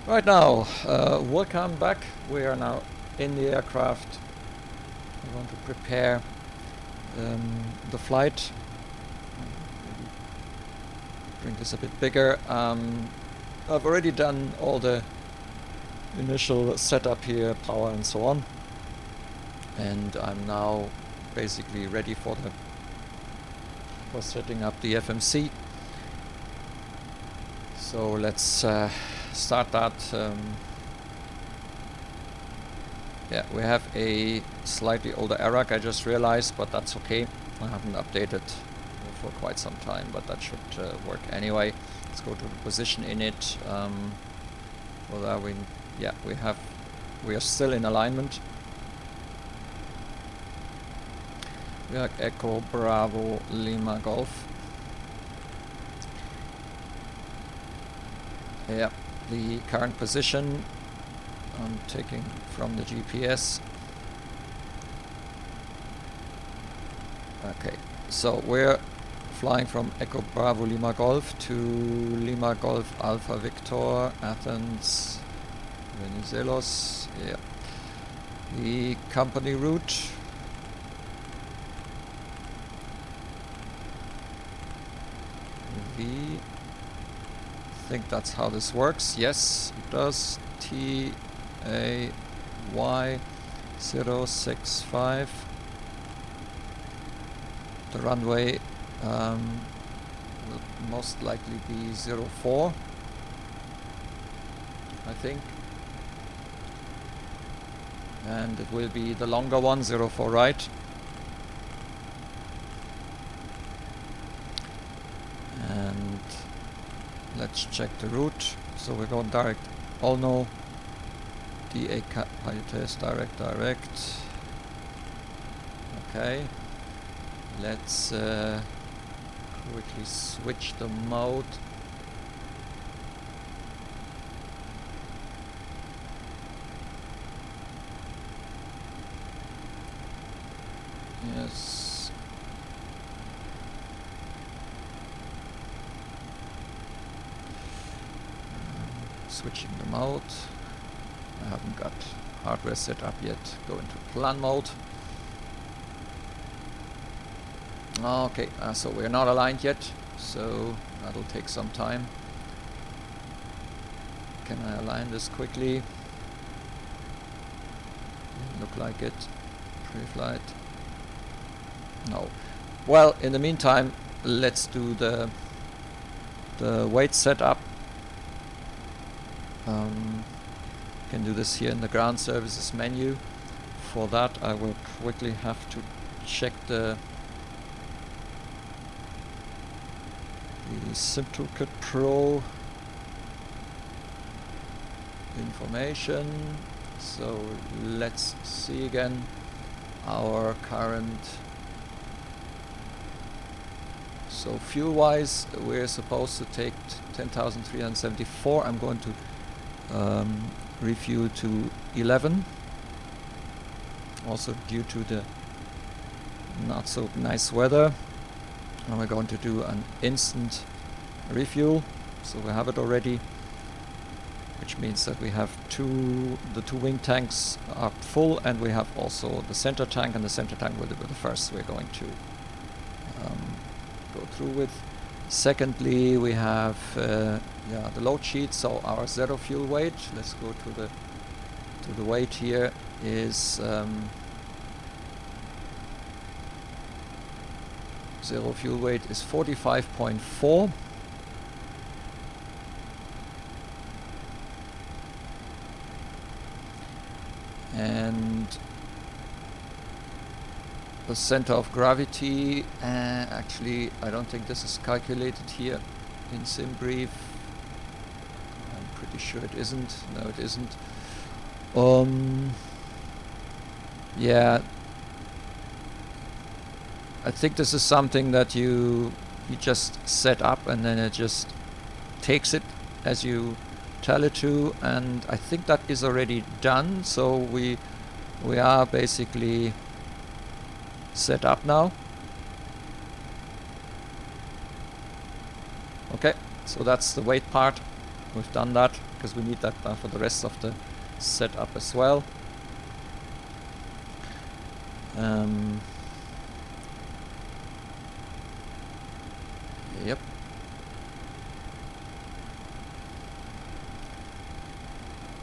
Right now, welcome back. We are now in the aircraft. I want to prepare the flight. Maybe bring this a bit bigger. I've already done all the initial setup here, power and so on. And I'm now basically ready for setting up the FMC. So let's start that. Yeah, we have a slightly older ARAC, I just realized, but that's okay. I haven't updated for quite some time, but that should work anyway. Let's go to the position in it. For that, we are still in alignment. We are Echo Bravo Lima Golf. Yeah, the current position I'm taking from the GPS. Okay, so we're flying from Echo Bravo Lima Golf to Lima Golf Alpha Victor, Athens, Venizelos. Yeah, the company route. I think that's how this works. Yes, it does. TAY065. The runway will most likely be 04, I think. And it will be the longer one, 04 right. And let's check the route. So we're going direct Olno, DA pilot test, direct. Okay. Let's quickly switch the mode. Yes. Switching the mode. I haven't got hardware set up yet. Go into plan mode. Okay, so we're not aligned yet, so that'll take some time. Can I align this quickly? Look like it. Preflight. No. Well, in the meantime, let's do the weight setup. Can do this here in the ground services menu. For that, I will quickly have to check the SimToolkit Pro information. So let's see again our current. So fuel wise, we're supposed to take 10,374. I'm going to refuel to 11, also due to the not so nice weather. And we're going to do an instant refuel, so we have it already, which means that we have the two wing tanks are full, and we have also the center tank, and the center tank will be the first we're going to go through with. Secondly, we have the load sheet, so our zero fuel weight. Let's go to the weight here is zero fuel weight is 45.4. And the center of gravity, actually I don't think this is calculated here in SimBrief. I'm pretty sure it isn't. No, it isn't. Yeah, I think this is something that you just set up, and then it just takes it as you tell it to, and I think that is already done. So we are basically set up now. Okay, so that's the weight part. we've done that because we need that for the rest of the setup as well. Yep.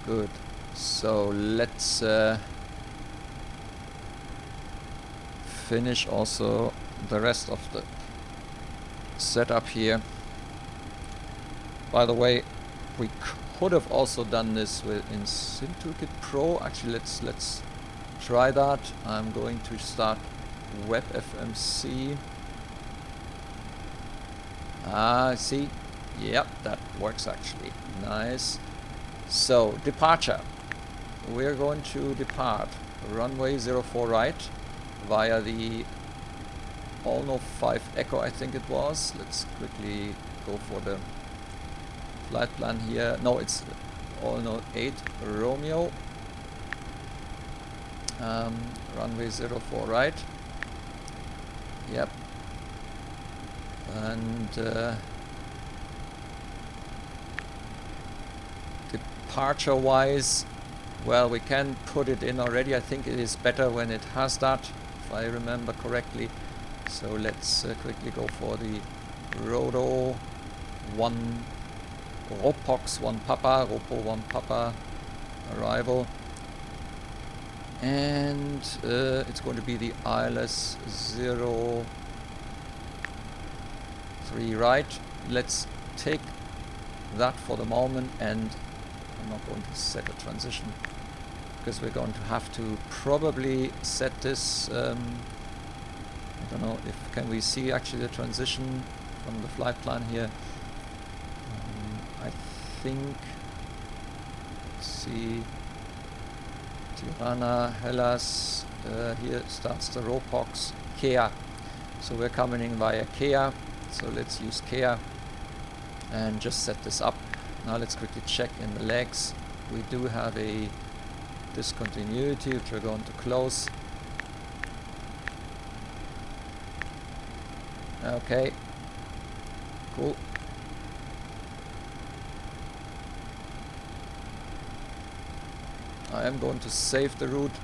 Good. So let's finish also the rest of the setup here. By the way, we could have also done this in SimToolkit Pro. Actually, let's try that. I'm going to start Web FMC. See, yep, that works actually. Nice. So departure. We're going to depart runway 04 right via the Allno 5 Echo, I think it was. Let's quickly go for the flight plan here. No, it's Allno 8 Romeo. Runway 04 right. Yep. And departure wise, well, we can put it in already. I think it is better when it has that, if I remember correctly. So let's quickly go for the Rodo 1 Ropox 1 Papa, Ropo 1 Papa arrival. And it's going to be the ILS 03 right. Let's take that for the moment, and I'm not going to set a transition because we're going to have to probably set this. I don't know if can we see actually the transition from the flight plan here. I think, let's see, Tirana, Hellas, here starts the Ropox, Kea. So we're coming in via Kea, so let's use Kea and just set this up. Now let's quickly check in the legs. We do have a discontinuity which we're going to close. Okay, cool. I am going to save the route,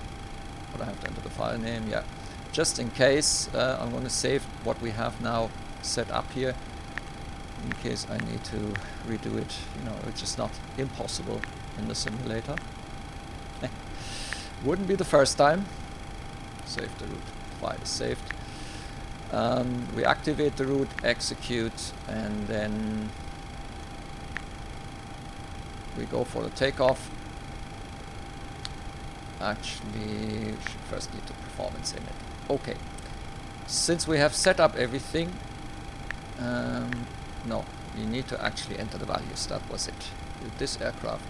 but I have to enter the file name, yeah. Just in case, I'm going to save what we have now set up here, in case I need to redo it, you know, which is not impossible in the simulator. Wouldn't be the first time. Save the route, file is saved. We activate the route, execute, and then we go for the takeoff. Actually, we should first need the performance in it. Okay, since we have set up everything, no, you need to actually enter the values. That was it. With this aircraft,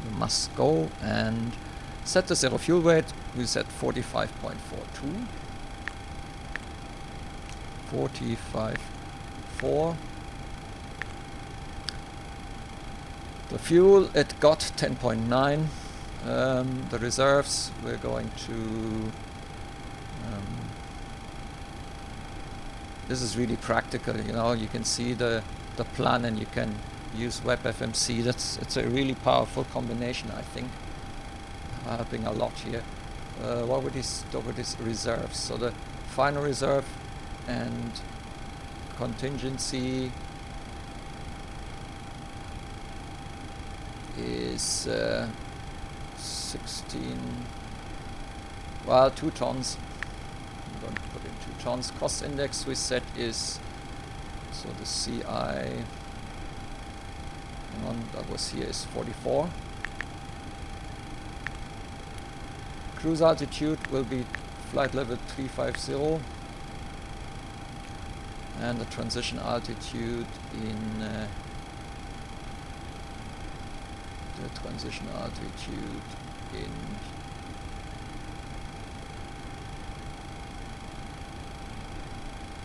you must go and set the zero fuel weight. We set 45.42. 45.4. The fuel, it got 10.9. The reserves, we're going to this is really practical, you know, you can see the plan and you can use Web FMC. It's a really powerful combination, I think, helping a lot here. What were these reserves? So the final reserve and contingency is 16, well, 2 tons. I'm going to put in 2 tons. Cost index we set is, so the CI, hang on, that was here, is 44. Cruise altitude will be flight level 350, and the transition altitude in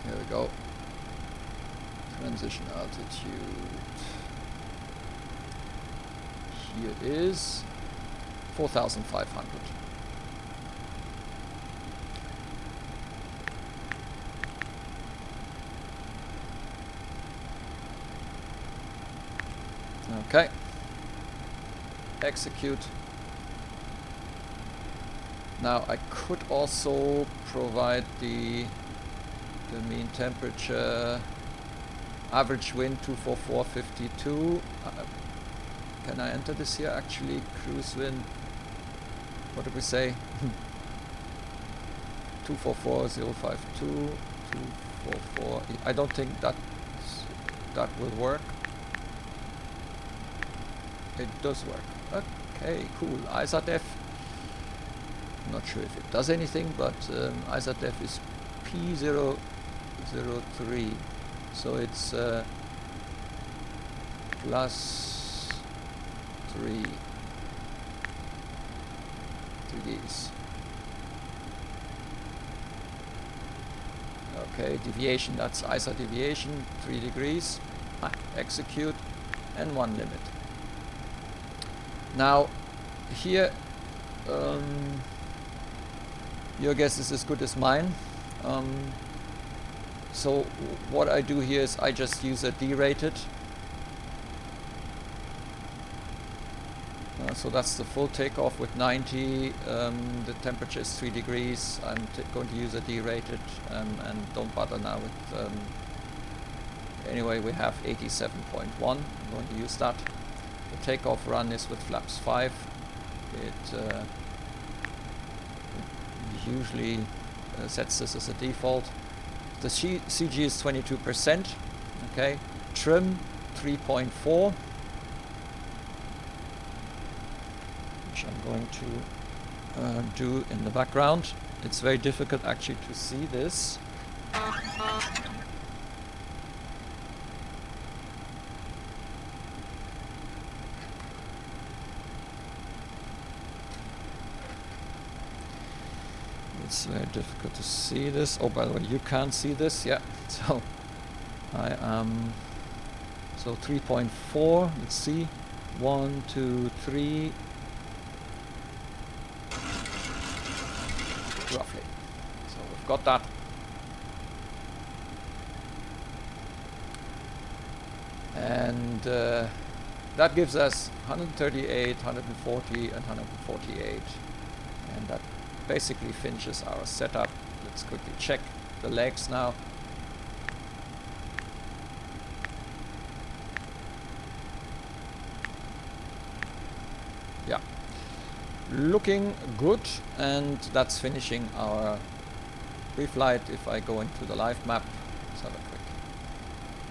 here we go. Transition altitude here is 4,500. Okay. Execute. Now I could also provide the mean temperature, average wind 244.52. Can I enter this here actually? Cruise wind, what did we say? 244052, 244. I don't think that will work. It does work. Okay, cool. ISADF. Not sure if it does anything, but ISADF is P003, so it's +3 degrees. Okay, deviation, that's ISA deviation, 3 degrees. Execute, and 1 limit. Now, here, your guess is as good as mine. So what I do here is I just use a derated. So that's the full takeoff with 90. The temperature is 3 degrees. I'm going to use a derated, and don't bother now with. Anyway, we have 87.1. I'm going to use that. The takeoff run is with flaps 5. It usually sets this as a default. The CG is 22%. Okay, trim 3.4, which I'm going to do in the background. It's very difficult actually to see this. It's very difficult to see this. Oh, by the way, you can't see this. Yeah. So I am. So 3.4. Let's see. 1, 2, 3. Roughly. So we've got that. And that gives us 138, 140, and 148. And that basically finishes our setup. Let's quickly check the legs now. Yeah, looking good, and that's finishing our pre-flight. If I go into the live map, let's have a quick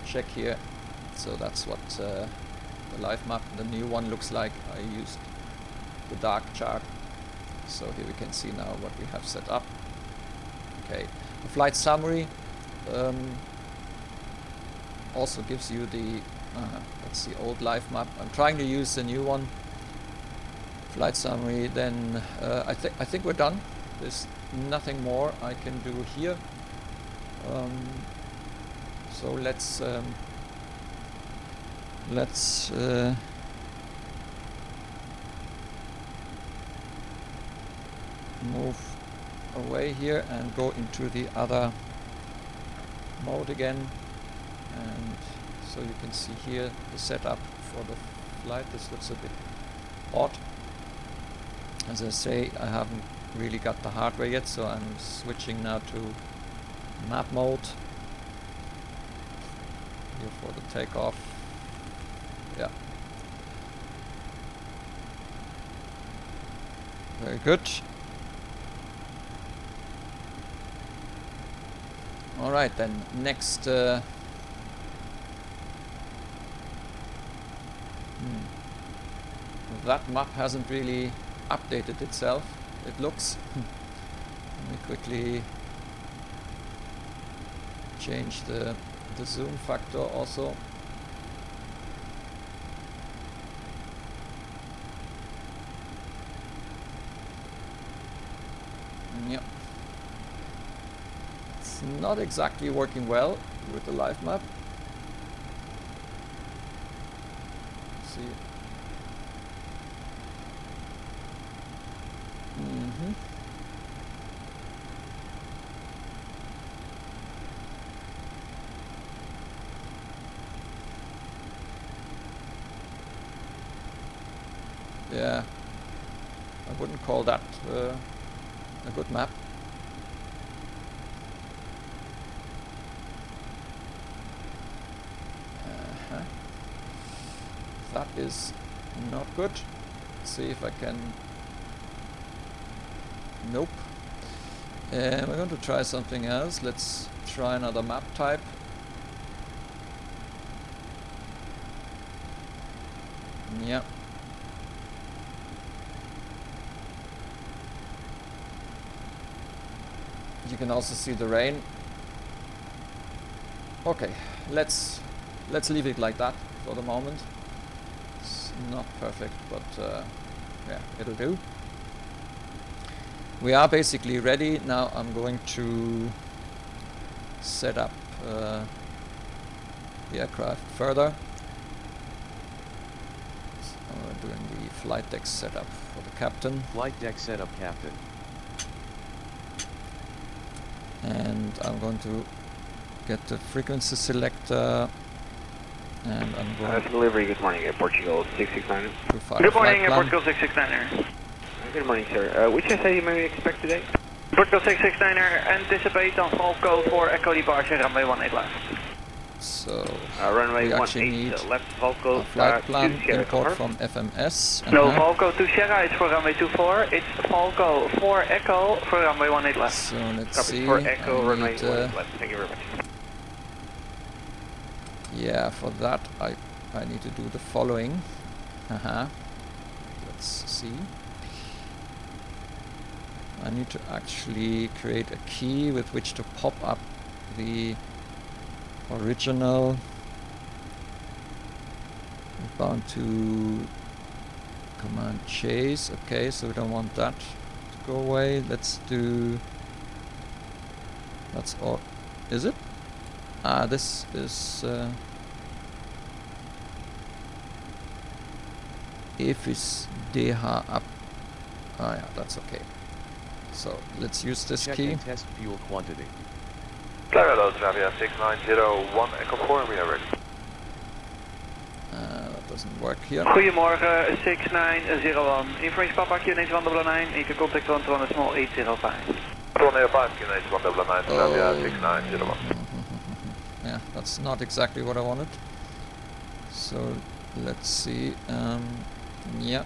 check here. So that's what the live map, the new one, looks like. I used the dark chart. So here we can see now what we have set up. Okay, the flight summary also gives you the, that's the old live map. I'm trying to use the new one. Flight summary, then I think we're done. There's nothing more I can do here. So let's move away here and go into the other mode again, and so you can see here the setup for the flight. This looks a bit odd. As I say, I haven't really got the hardware yet, so I'm switching now to map mode here for the takeoff. Yeah, very good. All right, then next. That map hasn't really updated itself. It looks. Let me quickly change the zoom factor also. Yep. It's not exactly working well with the live map. Let's see. yeah, I wouldn't call that a good map. That is not good. Let's see if I can. Nope. We're going to try something else. Let's try another map type. Yeah. You can also see the rain. Okay, let's leave it like that for the moment. It's not perfect, but yeah, it'll do. We are basically ready. Now I'm going to set up the aircraft further. So we're doing the flight deck setup for the captain. Flight deck setup, captain. And I'm going to get the frequency selector, and I'm going to delivery. Good morning, Portugal 669. Good morning, Portugal 669er. Good morning, sir. Which SAE may we expect today? Portugal 669er, anticipate on Falco for Echo departure, runway 18 left. So runway we actually need left Falco. a flight plan import from FMS. No, Falco to Sierra is for runway 24. It's Falco for Echo for runway 18 left. So let's Copy see. for Echo, I runway need, 18 left. Thank you very much. yeah, for that I need to do the following. Let's see. I need to actually create a key with which to pop up the original. We're bound to command chase. Okay, so we don't want that to go away. Let's do. That's all. Is it? Ah, this is. If is DH up. Ah, yeah, that's okay. So let's use this Check key. and test fuel quantity. Hello, Travia 6901 Echo 4, we are ready. That doesn't work here. Goedemorgen, 6901. Information Papa, QNH 199, you can contact 121 small 805. 105, QNH 199, Travia 6901. Yeah, that's not exactly what I wanted. So let's see. Yeah.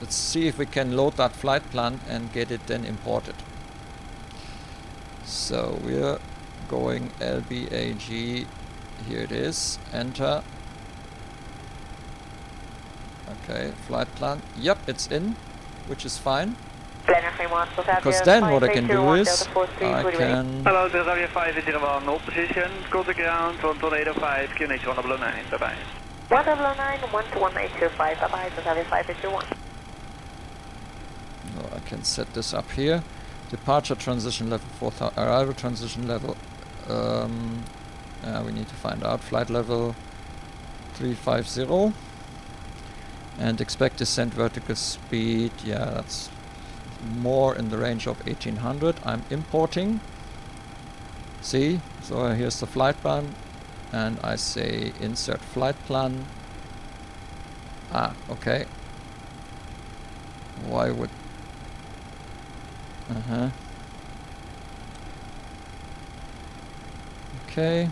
Let's see if we can load that flight plan and get it then imported. So we're going LBAG. Here it is. Enter. Okay, flight plan. Yep, it's in, which is fine. Because then what I can do is I can. Hello, Delta 501, hold position, contact ground 11805, QNH 109, bye bye. 109, 12185, bye bye, Delta 501. No, I can set this up here. Departure transition level 4000, arrival transition level. We need to find out flight level 350 and expect descent vertical speed. Yeah, that's more in the range of 1800. I'm importing. See, so here's the flight plan, and I say insert flight plan. Ah, okay. Why would? Okay.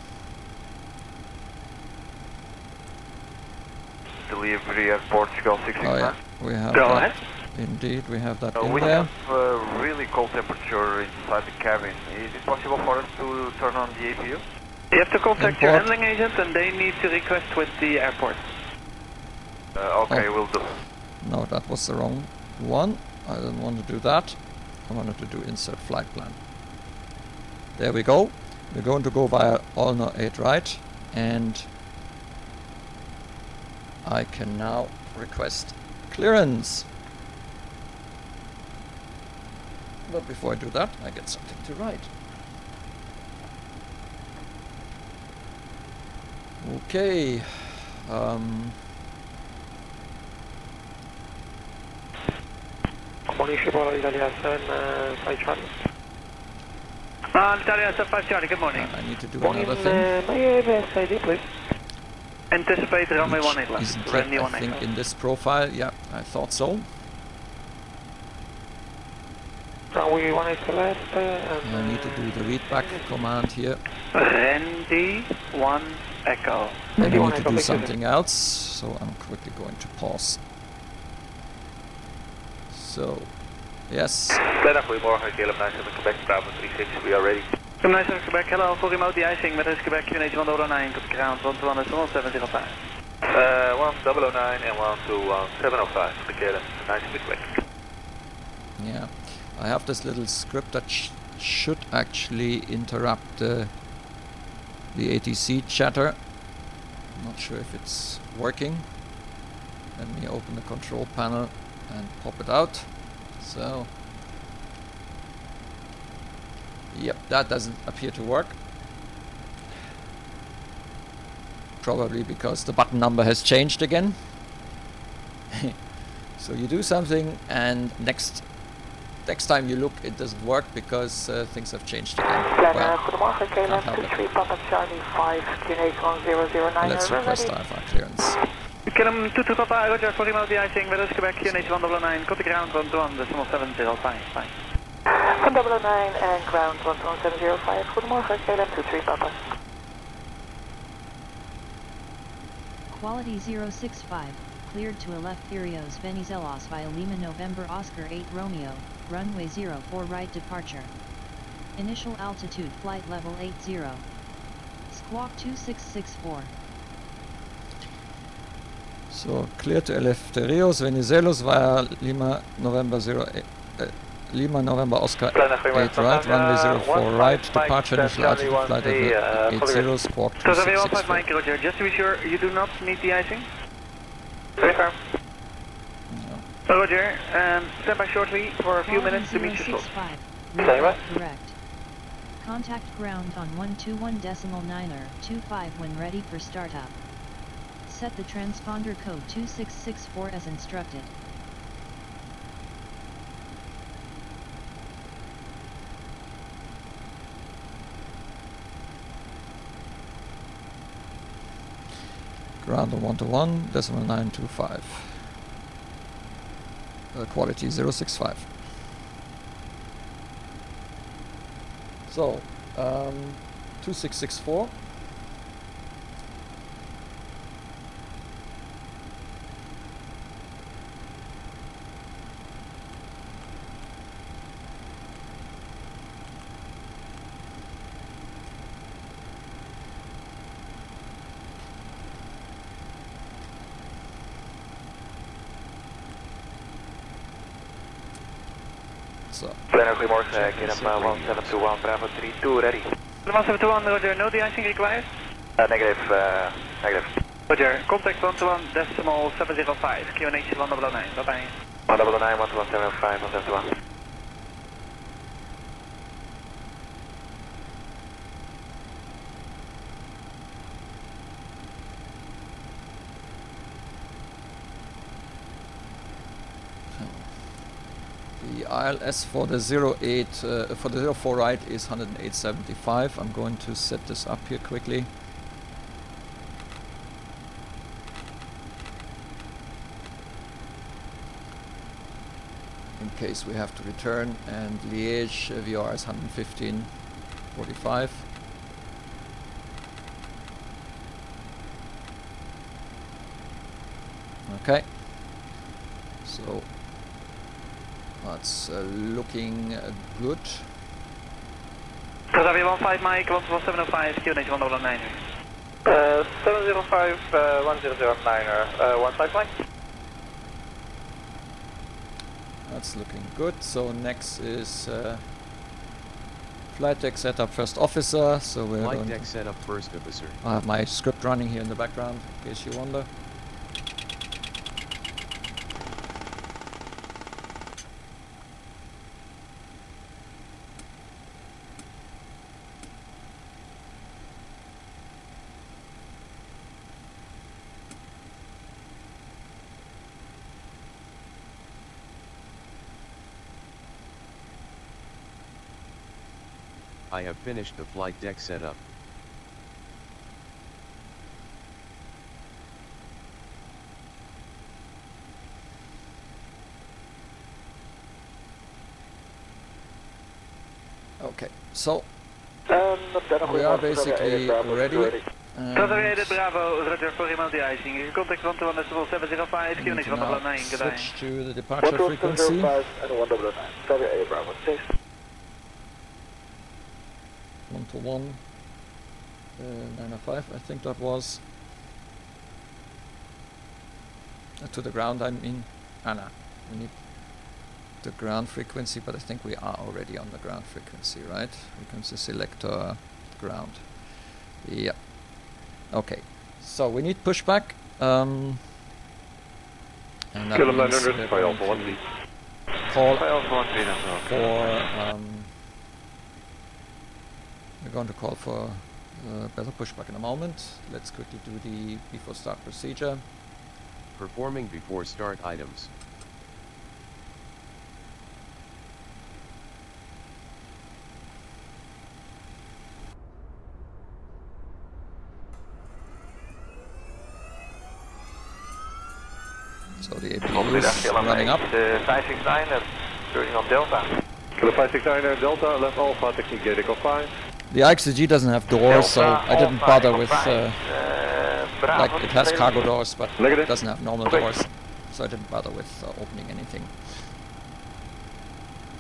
Delivery at Portugal 669. Oh yeah, we have Go that. ahead. Indeed, we have that in We there. have really cold temperature inside the cabin. Is it possible for us to turn on the APU? You have to contact your Import. handling agent and they need to request with the airport. Okay, Oh. we'll do. No, that was the wrong one. I didn't want to do that. I wanted to do insert flight plan. There we go. We're going to go via Allner 8 right, and I can now request clearance. But before I do that, I get something to write. Okay. Italia 5 Charlie, good morning. I need to do another thing. May I have SID, please? Anticipate runway Which 18 left. isn't yet, Runway I 18 think, left. in this profile. Yeah, I thought so. Runway 18 left. I need to do the readback command here. Randy 1 Echo. Maybe I need to do something else, so I'm quickly going to pause. So, yes. Goedemorgen, KLM 97 Quebec, Bravo 36, we are ready. Come nice to Quebec, hello, for remote de-icing met Quebec, QNH 1009, cut ground, 121 1009 and 121 the KLM 97 Quebec. Yeah, I have this little script that should actually interrupt the ATC chatter. I'm not sure if it's working. Let me open the control panel and pop it out. So, yep, that doesn't appear to work. Probably because the button number has changed again. So you do something and next time you look it doesn't work because things have changed again. Well, Goedemorgen, KLM 23 Papa Charlie 5, QNH 1009. let's request IFR clearance. KLM 22 Papa, Roger, for remote de-icing met Quebec, QNH 1009, cut ground, 121 fine. 1009 and ground 11705. Goedemorgen, KLM 23 Papa. Quality 065, cleared to left Furios Venizelos via Lima November Oscar 8 Romeo, runway 04 right departure. Initial altitude flight level 80. Squawk 2664. So, clear to Eleftherios Venizelos via Lima November 08. Lima November Oscar 8 right, runway 04 right, departure initial altitude flight level 80, squawk 2664. Mike, Roger, just to be sure, you do not need de-icing? Very firm. No. Roger, stand by shortly for a few minutes to meet your slot. Correct. Contact ground on 121.925 when ready for startup. Set the transponder code 2664 as instructed. Ground on 121.925. Quality 065. So, 2664. So, Goedemorgen, KLM 1721 Bravo 32, ready. 1721, Roger, no de-icing required? Negative. Roger, contact 121.705, QNH 1009, bye-bye. 109, 11705, 171. the ILS for the 04 right is 108.75. I'm going to set this up here quickly. In case we have to return, and Liege VR is 115.45. Okay, so that's looking good. Corsair 15 Mike, 11705, QNH 1009. 705, 1009, 15 Mike. That's looking good. So next is flight deck setup first officer. So we're Flight going deck setup first officer. I have my script running here in the background, in case you wonder. I have finished the flight deck setup. Okay, so we are basically ready. Consolidated Bravo, Roger for remote de-icing. Contact 121.705, QNH 109, goodbye. Switch to the departure frequency. And 109. Copy A Bravo 6. 121. 905, I think that was. To the ground, I mean. Anna, we need the ground frequency, but I think we are already on the ground frequency, right? Frequency selector, ground. Yeah. Okay. So we need pushback. And that means we're going to call for we're going to call for better pushback in a moment. Let's quickly do the before start procedure. Performing before start items. So the APU is running up. 569, turning on Delta. Kilo 569 Delta, left Alpha, technique gate echo 5. The IXEG doesn't have doors, so I didn't bother with, like it has cargo doors, but it doesn't have normal doors, so I didn't bother with opening anything.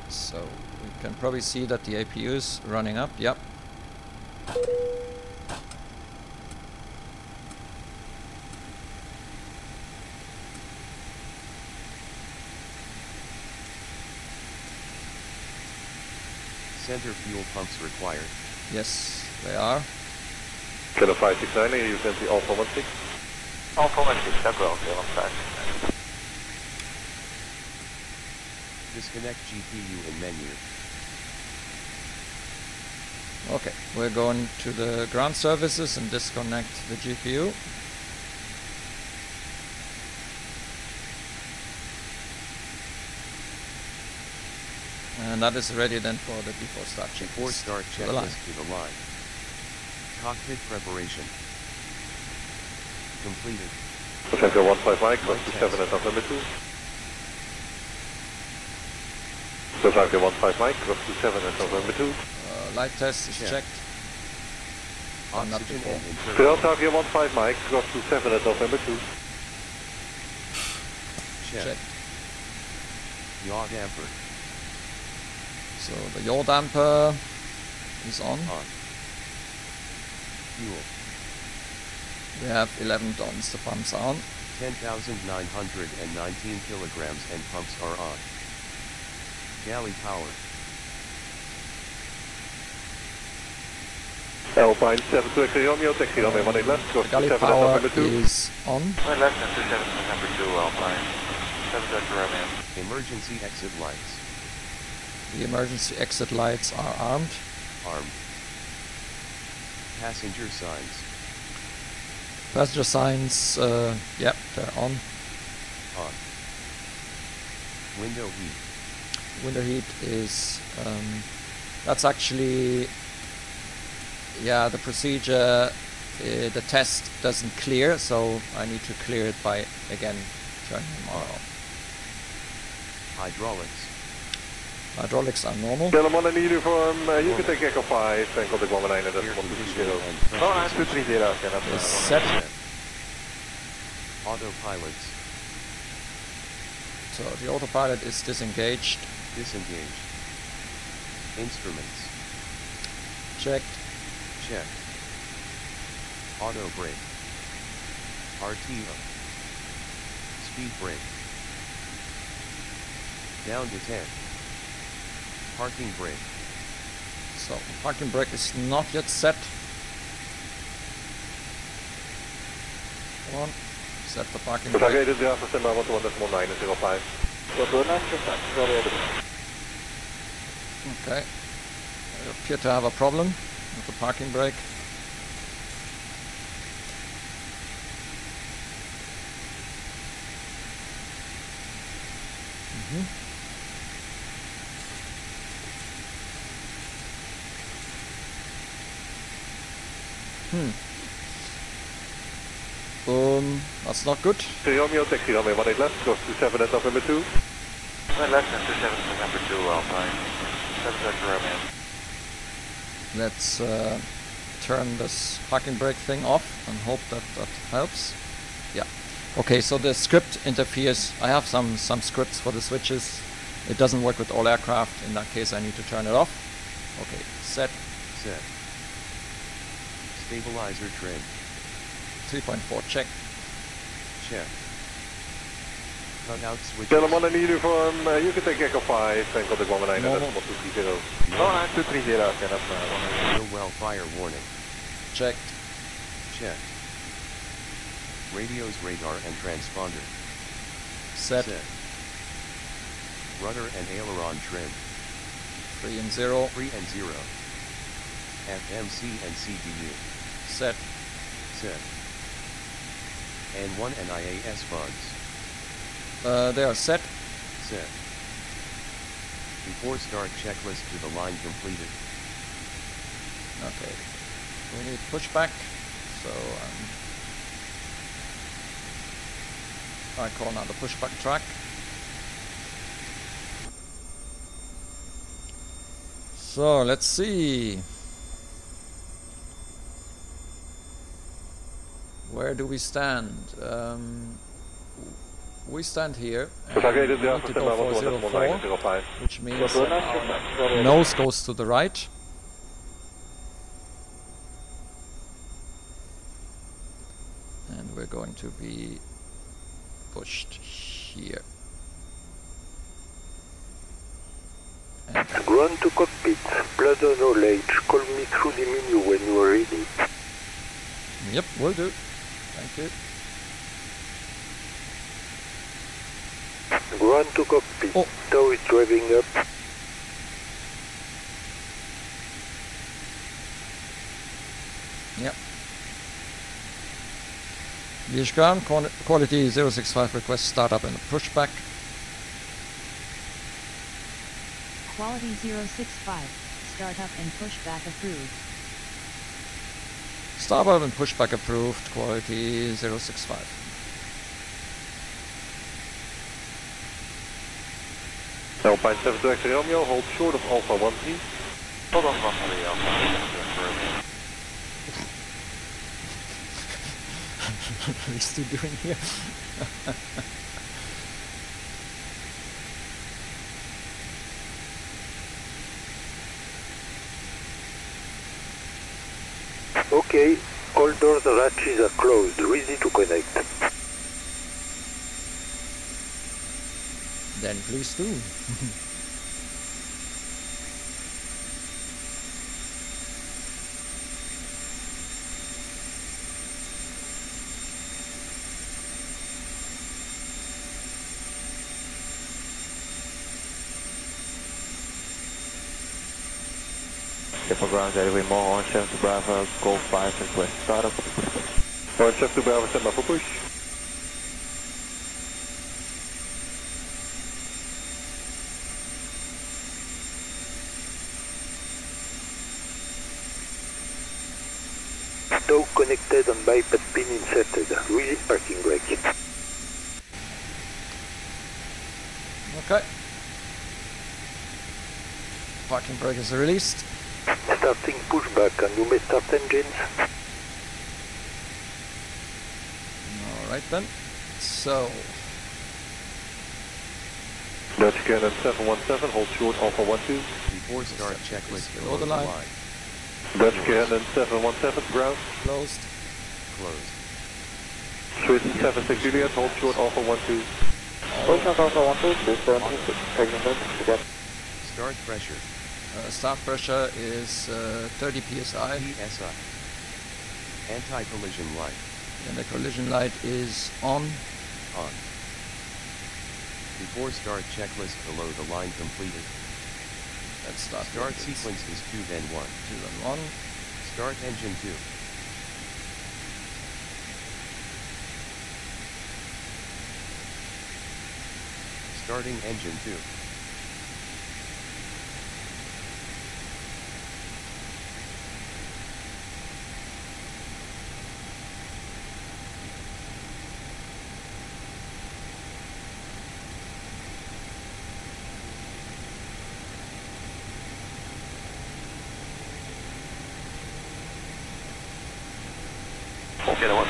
So we can probably see that the APU is running up, yep. Center fuel pumps required. Yes, they are. Kilo 569, you sent the Alpha 16. Alpha 16, dank u wel, Kilo 569. Disconnect GPU in menu. Okay, we're going to the ground services and disconnect the GPU. And that is ready then for the before start checklist. Before start checklist to the line. Cockpit preparation. Completed. Center 15 Mike, 127 at number 2. So 15 Mike, 127 at number 2. Light test is checked. Oxygen and Still internal. Tavia 15 Mike, 127 at number 2. Check. Yaw damper. So the yaw damper is on. Fuel. We have 11 tons, the pumps are on. 10,919 kilograms and pumps are on. Galley power. Alpine 720 Romeo, taxi runway 18 left, cross Galley 27 at power number 2. is on. Left and 27 number 2, Alpine. 720 Romeo. Emergency exit lights. The emergency exit lights are armed. Armed. Passenger signs. Passenger signs, yep, they're on. On. Window heat. Window heat is, that's actually, yeah, the procedure, the test doesn't clear, so I need to clear it by, again, turning them on. Hydraulics. Hydraulics are normal. Gentlemen, in uniform, you can take Echo 5 and contact 119 and that's 120. Oh, 230, okay, that's Is set. Autopilots. So the autopilot is disengaged. Disengaged. Instruments. Checked. Check. Auto brake. RTO. Speed brake. Down to 10. Parking brake. So the parking brake is not yet set. Come on. Set the parking brake. Targeted Java Stemma 121.9 and 05. Okay. I appear to have a problem with the parking brake. That's not good. Romeo, taxi runway 18 left, cross 27 at number 2. Left and 27 number 2, Alpine. 720 Romeo. Let's turn this parking brake thing off and hope that that helps. Yeah. Okay, so the script interferes. I have some scripts for the switches. It doesn't work with all aircraft. In that case, I need to turn it off. Okay, set. Set. Stabilizer trim. 3.4, check. Check. Cutout switches. Gentlemen in uniform, you can take Echo 5 and contact 119 and Normal. that's 1230. Oh, 230, okay, that's Real well fire warning. Checked. Check. Radios, radar and transponder. Set. Rudder and aileron trim. 3 and 0. 3 and 0. FMC and CPU. Set. Set. And 1 and IAS bugs. They are set. Set. Before start checklist to the line completed. Okay. We need pushback. So I call now the pushback track. So let's see. Where do we stand? We stand here. And we need to go for 04, which means that our nose goes to the right. And we're going to be pushed here. And Ground to cockpit, Plaza knowledge, call me through the menu when you are ready. yep, will do. Thank you. Ground to cockpit, Oh. tow is driving up. Yep. Liege ground, quality 065, request startup and pushback. Quality 065, startup and pushback approved. Startup and pushback approved, quality 065. Alpine 72X Romeo, hold short of Alpha 13. Hold on, roughly Alpha. What are these two doing here? Okay, all doors and hatches are closed, ready to connect. Then please do. Careful ground, anyway, more on 7 to Bravo, Golf 5 and West startup. Orange 7 to Bravo, stand by for push. Tow connected and bypass pin inserted, release parking brake. Okay. Parking brake is released. Starting pushback, and you may start engines. Alright then. So, Dutch Cannon 717, hold short Alpha 12. Before start checklist below the line. Dutch Cannon 717, ground. closed. Closed. Swiss 76 Juliet, hold short Alpha 12. Start pressure. Start pressure is 30 psi. PSI. Anti-collision light. And the collision light is on. On. Before start checklist below the line completed. Let's start. Start sequence is 2 then 1. 2 and 1. Start engine 2. Starting engine 2.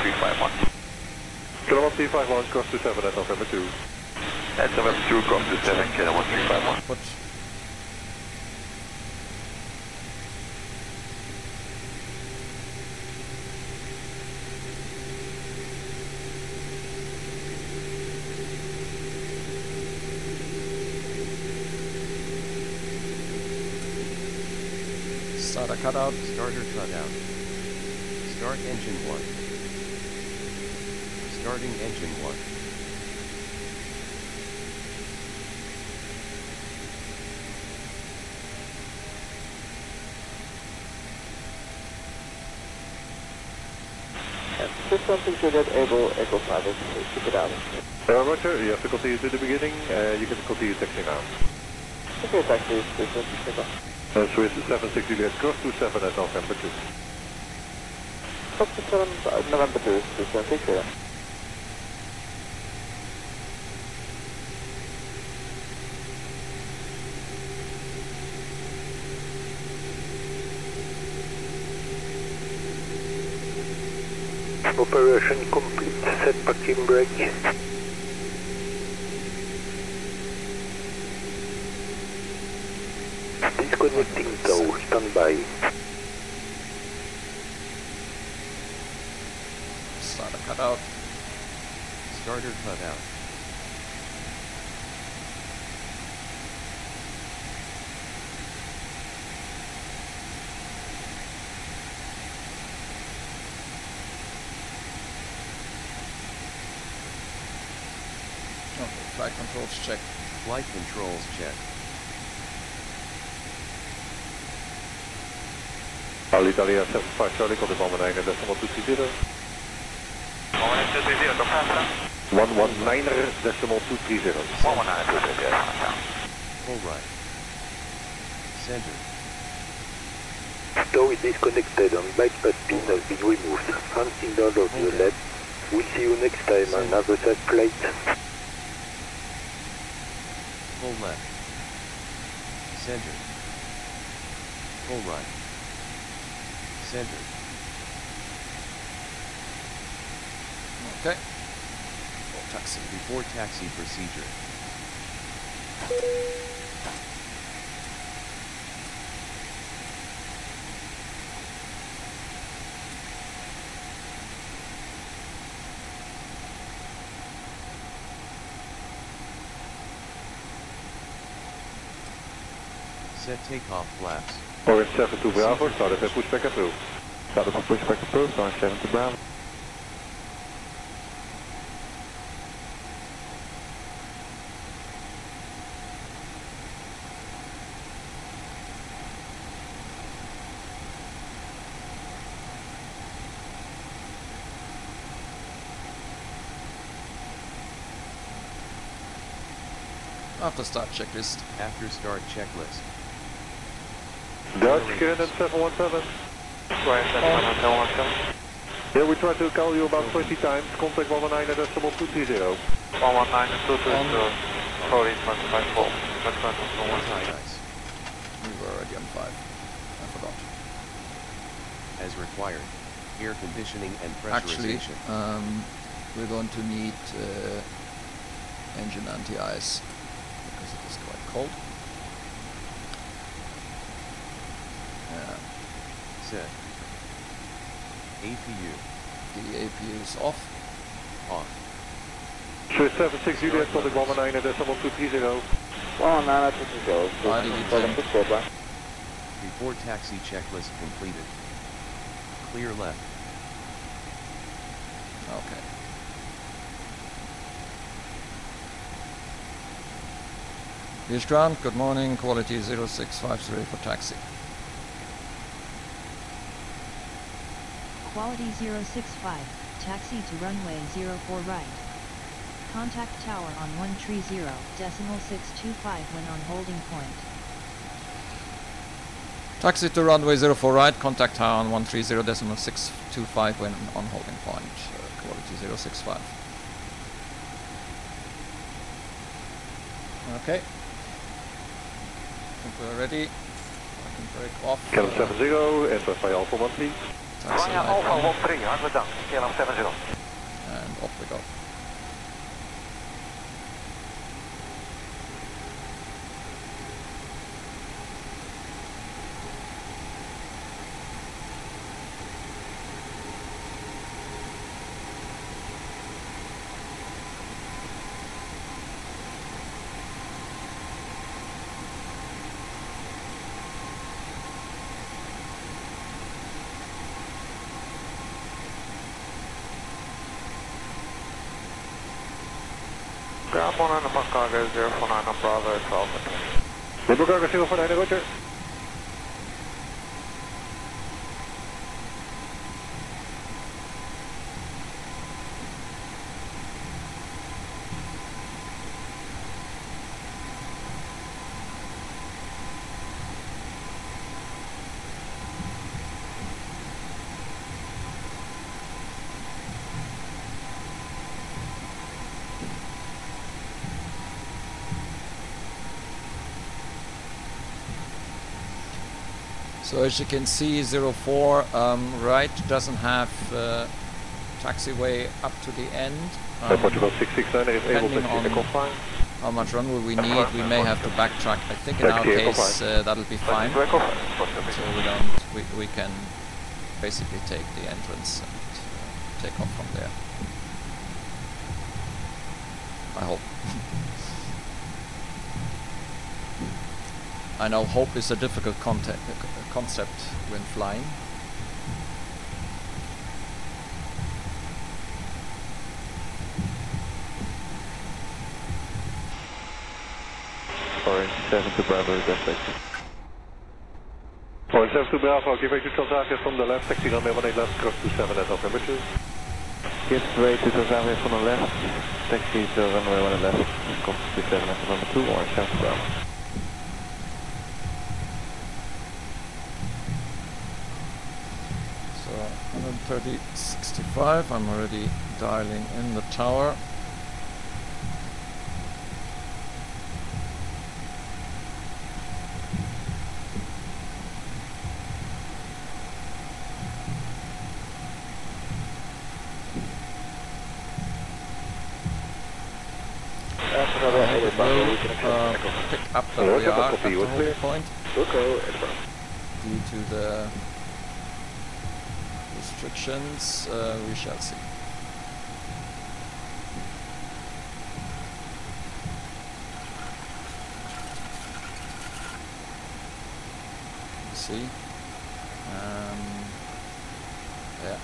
1351. Kilo 1351, cross to 7 at November 2. At November 2, cross to 7, Kilo 1351. But starter cutout. Starter cutout. Start engine 1. Starting engine 1. Just something to get Eblg-Lgav, keep it out. Roger, you have to continue to the beginning, you can continue taxiing out. Okay, taxi, take off. Swiss 76 Juliet, cross to 7 at November 2. Cross to 7, November 2, take care. Operation complete. Set parking brake. Disconnecting tow. Standby. Starter cutout. Starter cutout. Okay, flight controls check. Flight controls check. Alitalia 75 Charlie, contact 119.230. 119.230, go faster. 119.230. 119.230. Full right. Center. Tow is disconnected and bypass pin has been removed. Hand signal of the left. We'll see you next time and have a safe flight. Full left. Center. Full right. Center. Okay. Full taxi. Before taxi procedure. Set takeoff flaps. Orange 72 Bravo, started at Pushback approved. Started for Pushback approved, Orange 72 Bravo. After start checklist. After start checklist. Dutch, Cannon 717. Yeah, we tried to call you about 20 times. Contact 119.230. 119.230. Sorry, 25 Nice. We were already on 5. I forgot. As required. Air conditioning and Actually, pressurization. we're going to need engine anti-ice because it is quite cold. Set. APU. The APU is off. Off. Swiss 76 Juliet, contact 119.230. 119, go. IDV 10. Before taxi checklist completed. Clear left. Okay. Liege ground, good morning, quality 0650 for taxi. Quality 065, taxi to runway 04 right. Contact tower on 130.625 when on holding point. Taxi to runway 04 right, contact tower on 130.625 when on holding point. Quality 065. Okay. I think we're ready. Parking brake off. Cannon 70, enter by Alpha 1 please. Taxi Roger, light Alpha on, 13, hartelijk dank. KLM 70. and off we go. Ground 1 on the Cargo 049 on Bravo 12. Libre Cargo 049, roger. So as you can see, 04 right doesn't have taxiway up to the end. Portugal 669 is able to Depending on Echo how much runway we need, we may have to backtrack. I think in our case that'll be fine. So we can basically take the entrance and take off from there. I hope. I know hope is a difficult concept when flying. Orange 7 to Bravo, that's Orange 7 to Bravo, give way to Transavia from the left, taxi runway 18 left, cross to 7 at November 2. Give way to Transavia from the left, taxi to runway 18 left, cross to 7 at November 2, Orange 7 to Bravo. So 130.65, I'm already dialing in the tower. Pick up that we are at the holding point due to the restrictions, we shall see. See, yeah.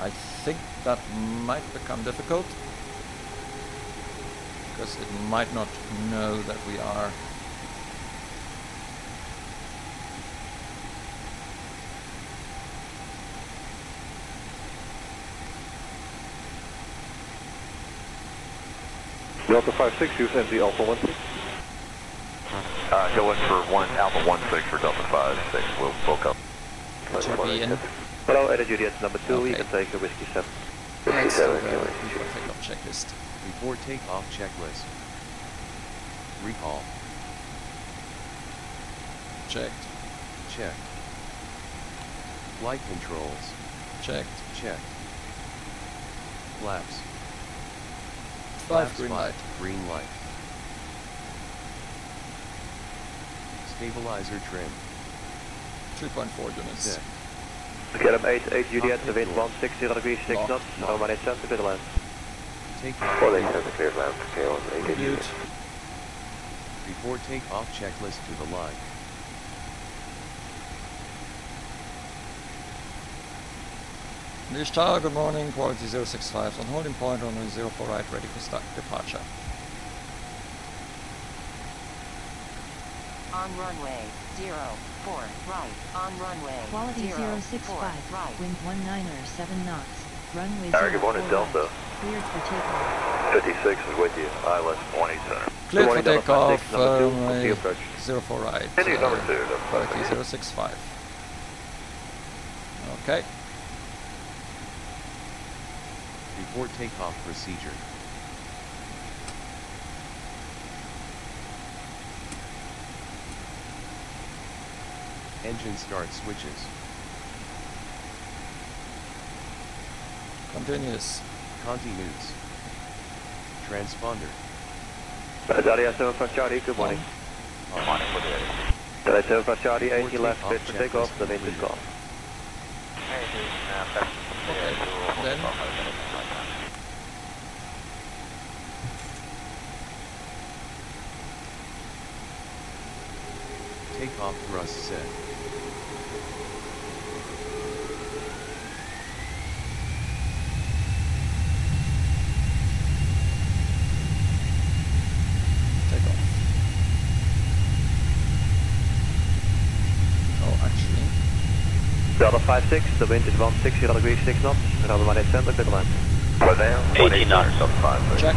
I think that might become difficult because it might not know that we are Delta 56, use NZ Alpha 16. Go in for Alpha 16 for Delta 56, we'll book up. be in. Hello, Energy Juliet number 2, Okay. you can take a Whiskey 7. Let's do the takeoff checklist. Before takeoff checklist. Recall. Checked. Check. Flight controls. Checked. Check. Flaps. 5 green light. Green light. Stabilizer trim. 3.4 units. Check. KLM 88 Juliet, the wind 160 degrees 6 knots, Roma 87 to clear land. Takeoff. 487 to clear land, KLM 88 Juliet. Mute. Before takeoff checklist to the line. Liege Tower, good morning, quality 065 on holding point, runway 04 right, ready for start departure. On runway 04 right, on runway Quality 065, right. wind 19 knots, runway Harry, good 04 morning, Delta. right, cleared for takeoff. 56 is with you, ILS 20 center. Cleared for Good morning, Delta takeoff, 56, number 2, runway complete approach. 04 right, Continue number 2, Delta quality 56. 065. Okay. Before takeoff procedure. Engine start switches. Continuous. Continuous. Transponder. Charlie 7 for Charlie, good morning. Good morning, what do you Charlie 7 for Charlie, 80 left, fit for takeoff, the wind is gone. Then Takeoff thrust set. takeoff. Oh, actually. Delta 56, the wind is 160 degrees 6 knots, runway 18 center, clear to land. 18 knots. Check.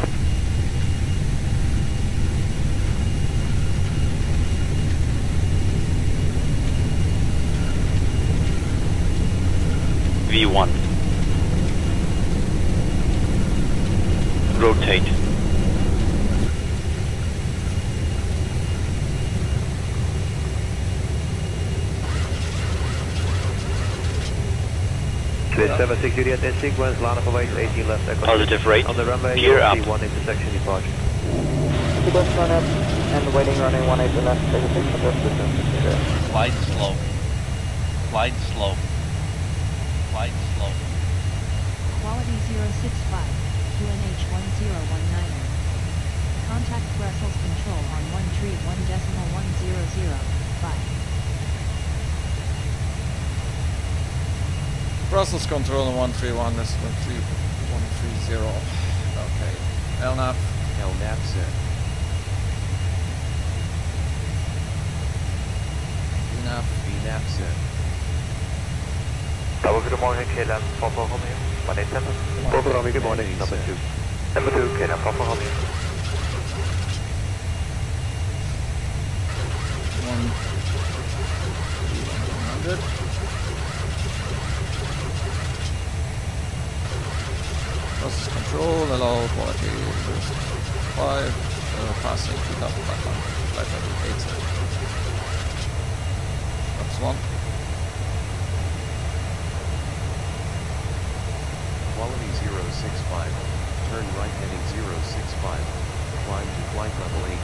V1. Rotate. Clear 760 at in sequence, line of await, 18 left, echo. Positive rate. On the runway, Gear up. 1 intersection departure. Sequence run up and waiting running 18 left, take a 600 distance. Slide slow. Slide slow. Slide slow. Quality 065, QNH 1019. Contact Brussels Control on 131.1005. Brussels control on 131, this is 130. Okay. LNAV. LNAV set. VNAV. VNAV set. Good morning, KLM, Papa Romeo. 187. Papa Romeo, good morning, number 2. Number 2, KLM, Papa Romeo. 100. Process control, allow quality 5, passing 2500, flight level 80. That's 1. Quality 065. Turn right heading 065. Climb to flight level 80.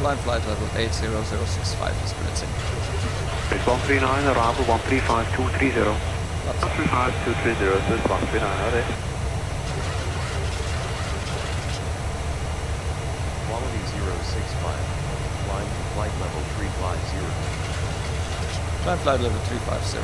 Climb flight level 80065 is splitting. It's 139, arrival 135230. 135230, this is 139, alright. Quality 065. Climb to flight level 350. Climb flight level 350.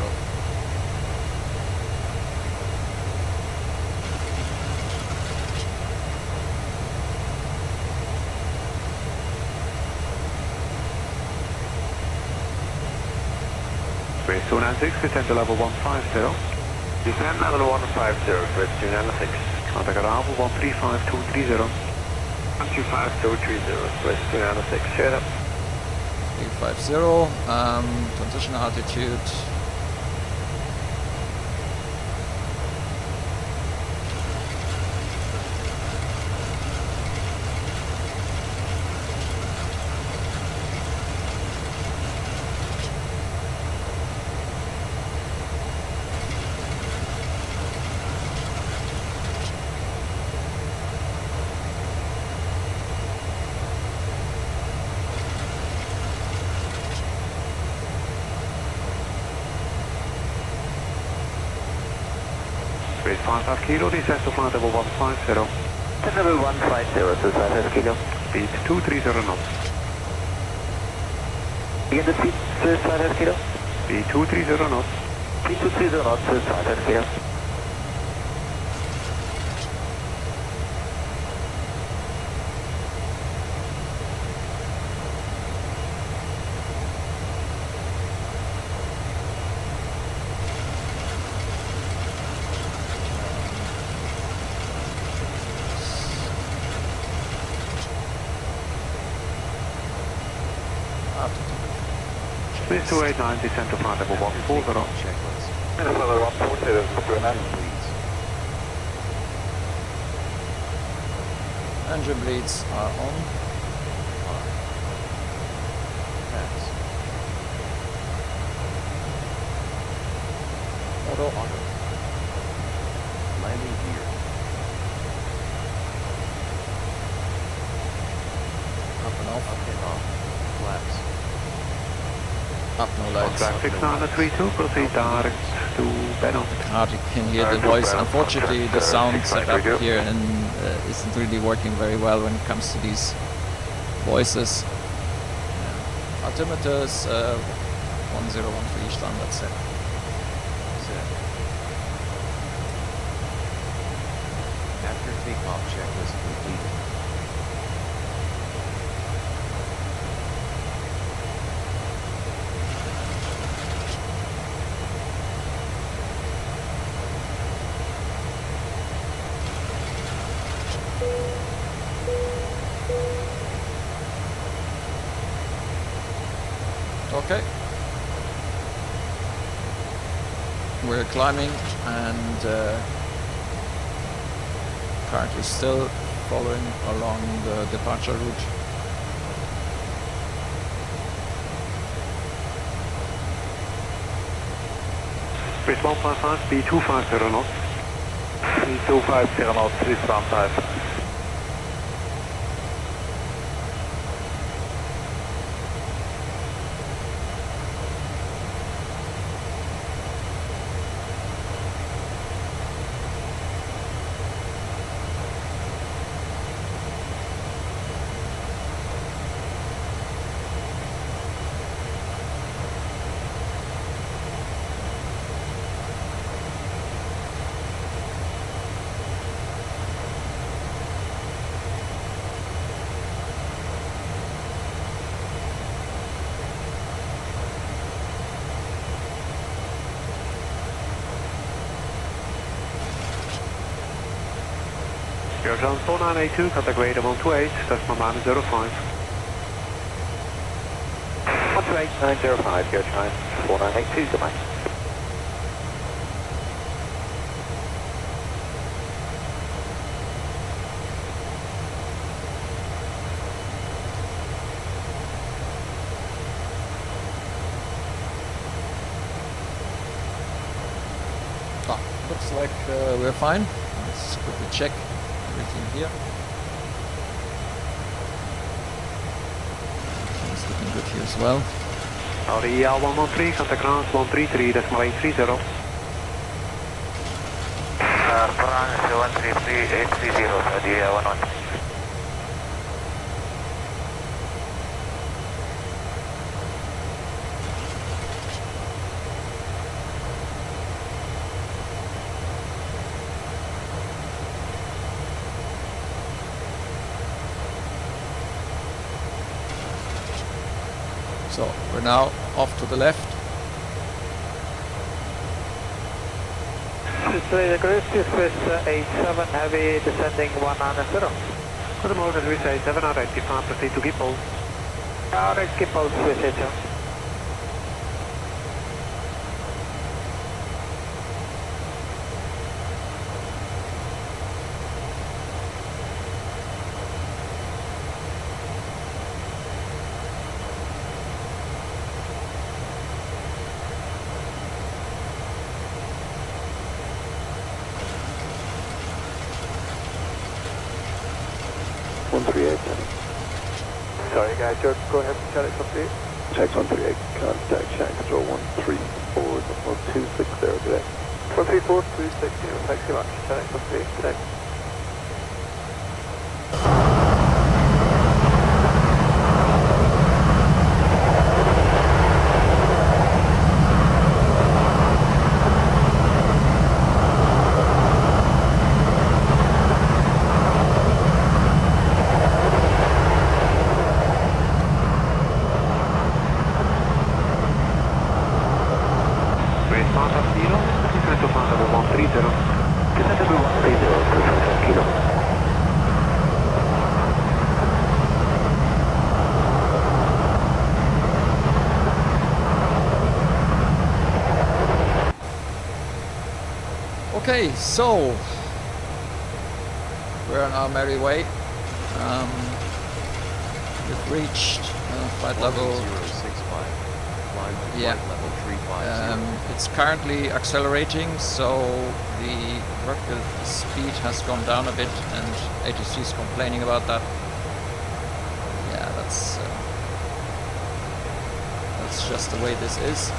Base 296, descend to level 150. Descend level 150, bridge 296. Contact arrival 135230. 125-230, bridge 296, share up. 350, transition altitude. Base 55 kilo, descend to flight level 150. Level 150, so 5 kilo. Speed 230 knots. Again the speed, so 5 kilo. Speed 230 knots. Speed 230 knots, so 5 kilo. Base 289, descend to flight level 140. Checklist. Level 140, copy that. Engine bleeds are on. pass. Auto. Landing gear. Up and off. Up and off. Flaps. Up, no lights. Traffic 932, proceed direct to Benno. Hardly can hear the voice. Unfortunately, the sound setup here isn't really working very well when it comes to these voices. Altimeters 1013 standard set. After takeoff checklist completed. Okay. We're climbing and currently still following along the departure route. Bridge 155, speed 250 knots. 250 knots, please stand by. You're on 4982, contact radar 128, decimal minus 05. 128, 905, go time, 4982, goodbye. Looks like we're fine. Let's quickly check everything here. It's looking good here as well. Audi 113, contact ground 133, decimal 830. France 133, 830, Audi 113. So we're now off to the left. The cruise to Swiss 87 heavy descending 190. Good morning, Swiss 87, identify, proceed to Gippal. Alright, Gippal, Swiss 87. Sorry guys, go ahead and check it. Check 138, contact Shack Control 134, 260 today. 134, 260, thanks so much, check 138 today. Okay, so we're on our merry way. We've reached flight level. 065. Climb to Yeah. flight level 350. It's currently accelerating, so the vertical speed has gone down a bit, and ATC is complaining about that. Yeah, that's just the way this is.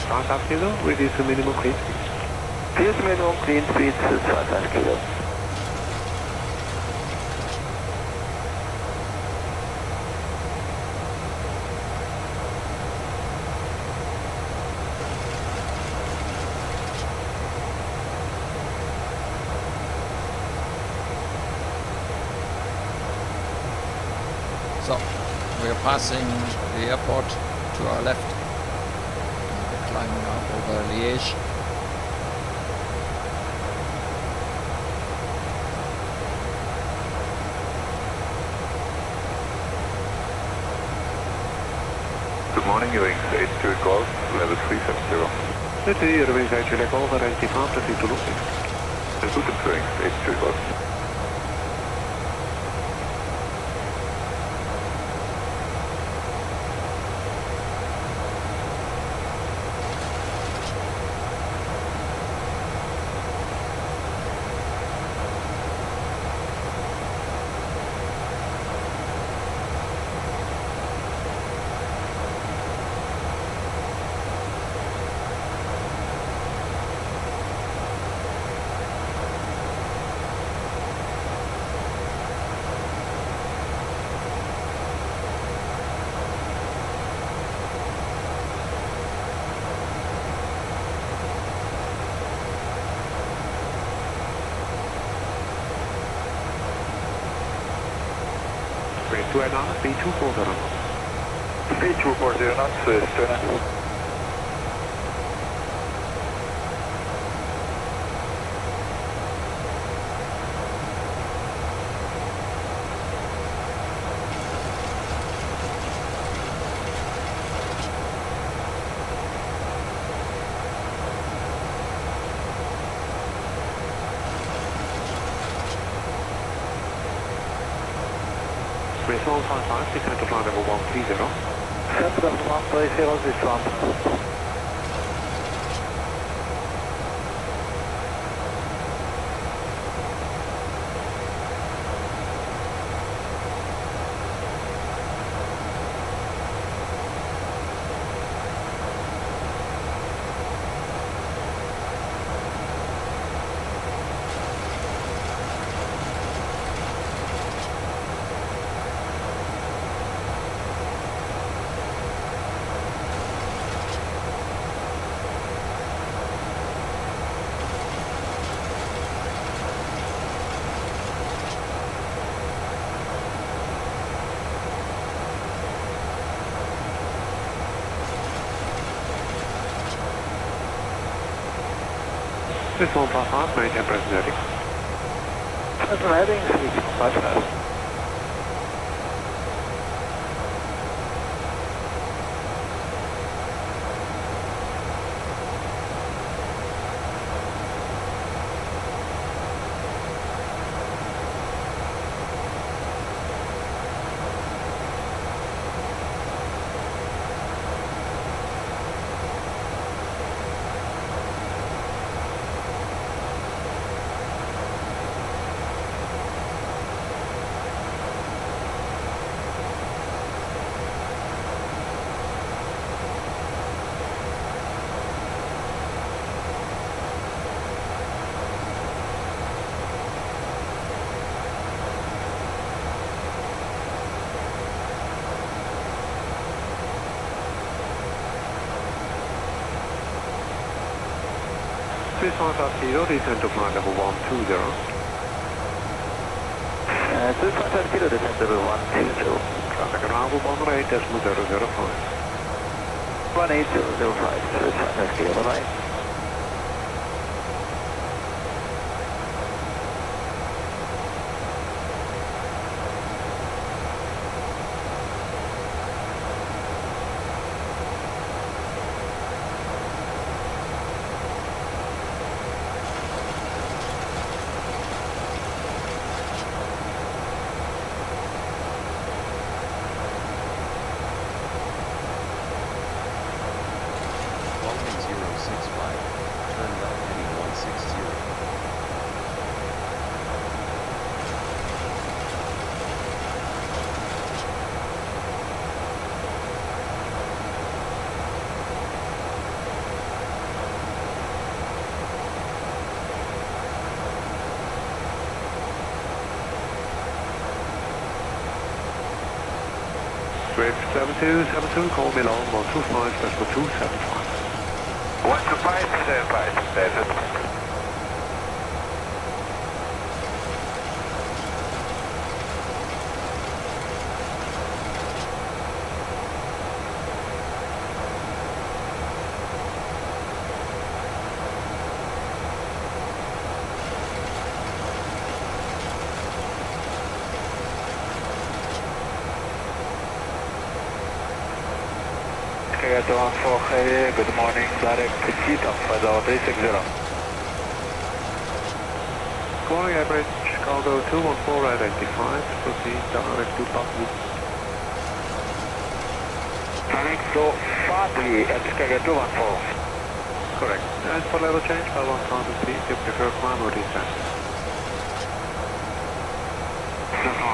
Start AlphaAviation, reduce the minimum clean speed. Reduce the minimum clean speed to AlphaAviation. So, we are passing the airport to our left. We're climbing up over Liege. Good morning, WC H100i, level 370. Dit is hier, WC H100i, rijdt die vaart in Toulouse. En goed op WC H100i. B2 knots, B240 knots. B240 knots, Stena. Race 155, descend to flight level 130. Descend to level 130, this one. This 155, maintain present heading. Present heading, 355. Swiss 150, descend to flight level 120. Swiss 150, descend to level 120. Traffic arrival 118.005. 18005, Swiss 150, bye-bye. Swift 7272, call me long 125.275. 125.275, David. Good morning, direct to Takeoff, weather 360. Calling average, Chicago 214 right 85, proceed direct to Buckley. Direct to Buckley at Chicago 214. Correct. And for level change by 1000 feet, you prefer climb or descent? Descent.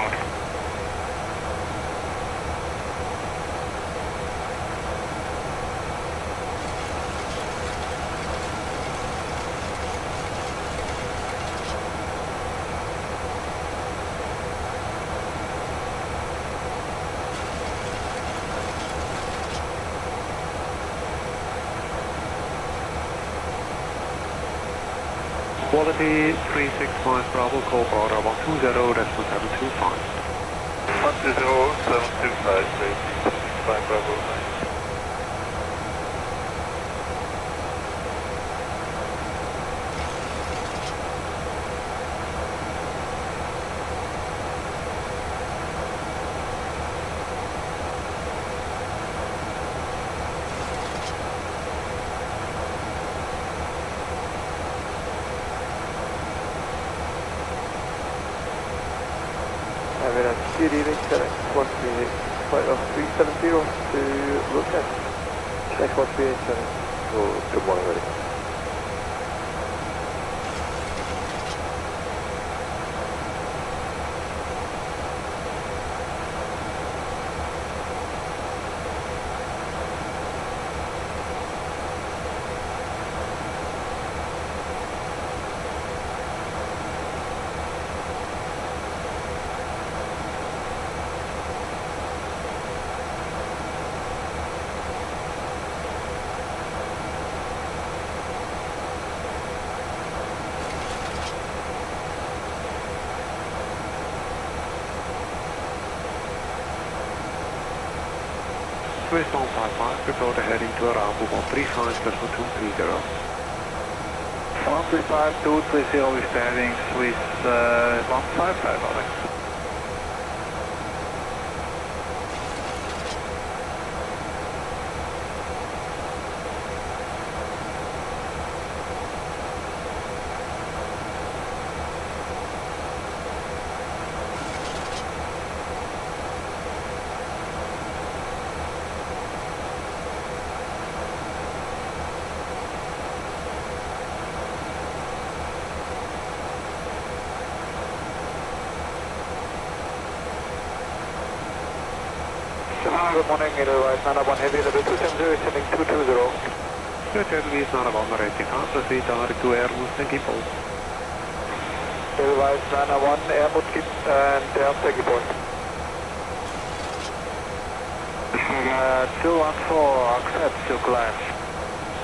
Quality 365 Bravo, call border 120.725. 120.725, 365 Bravo. Good evening, Saitek 138, flight of 370 to Logitech. Next 138, good morning, ready. Swiss 155, prepare the heading to around 135.230. 135.230 with heading Swiss 155, Alex. Good morning, Edelweiss 901 Heavy, level 270, sending 220. Good, Edelweiss 901 rectified, proceed direct to Airmus, thank you, Paul. Edelweiss 901, Airmus and take you, Paul. 214, accept to climb.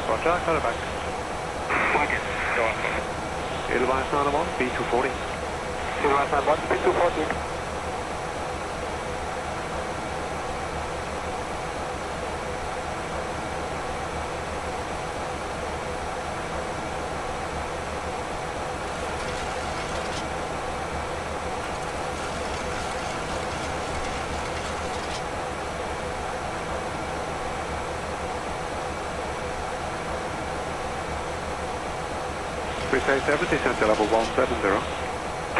Roger, got it back. Back. Go on. Edelweiss 901, B240. Edelweiss 901, B240. Swiss 70, descent level 170.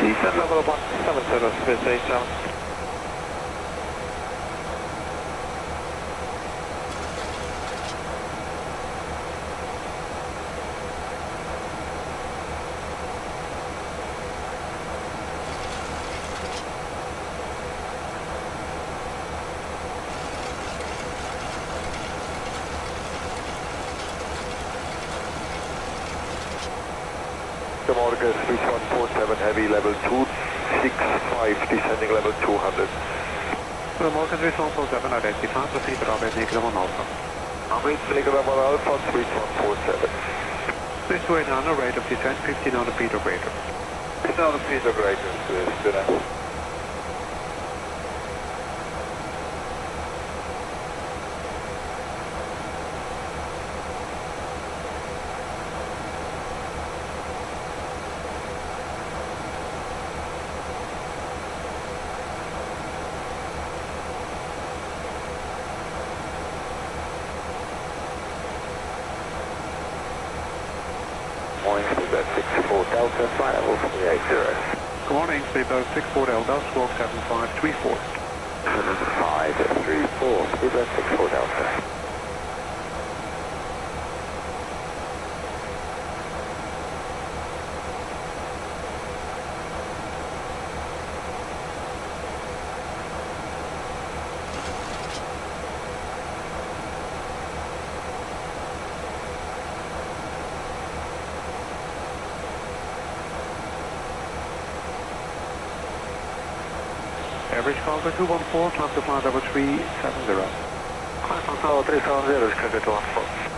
Descent level 170, Swiss 87. Morgan 3147 heavy level 265 descending level 200. Goedemorgen, 3147, identify, proceed to Robert Nicolamo Alpha. Robert Nicolamo Alpha, 3147. Please wait on a rate of descent, 1500 feet or greater. 1500 feet or greater, student. Delta, flight level 380. Good morning, speedboat 64 Delta, squawk 7534. 7534, speedboat 64 Delta. Average call to 214, climb to flight level 370. Climb to flight level 370 is clear to 214.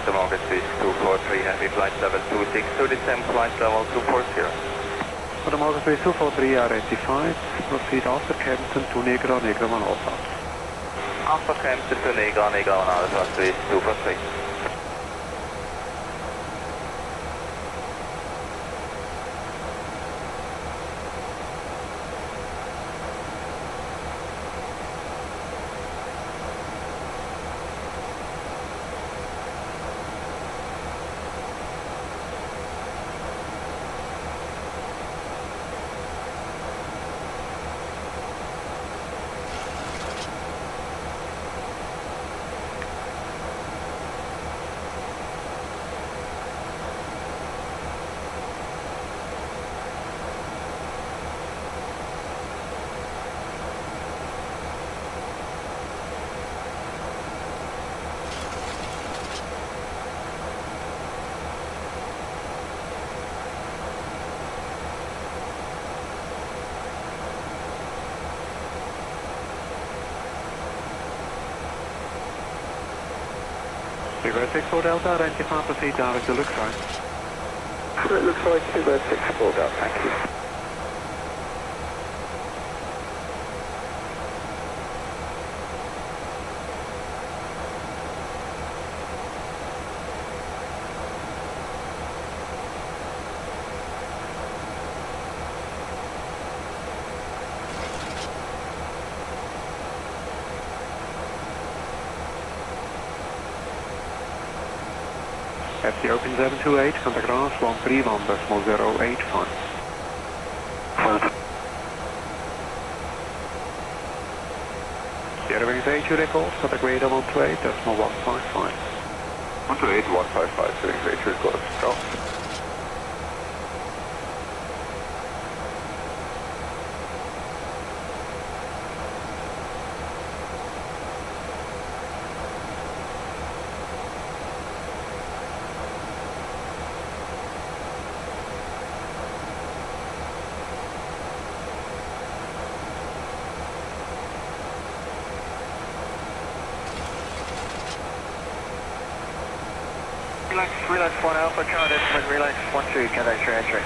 Market 243, heavy flight level 26, to descend flight level 240. Goedemorgen, 243, identified. Proceed after Kempton to Negro, Negro 1 Alpha. After Kempton to Negro, Negro 1 Alpha, 243. Speedboat 64 Delta, identify, proceed direct to Luxor. It looks like Speedboat 64 Delta, thank you. FC open 728, contact ground 131, decimal 085. Sierra Wings 8, you record, contact radar 128, decimal 155. 128, 155, Sierra Wings 8, you record, stop. Relax 1 Alpha, count instrument, relax 1-2, contact your entry.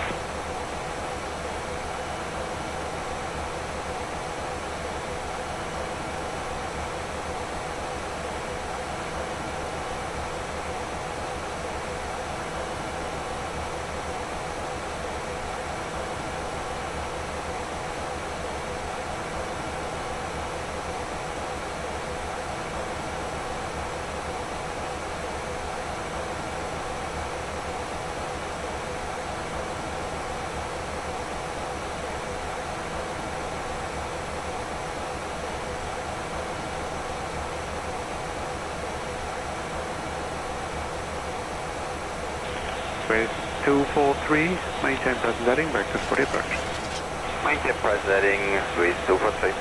Gateway 243, maintain present heading, vectors for departure. Maintain present heading with 243.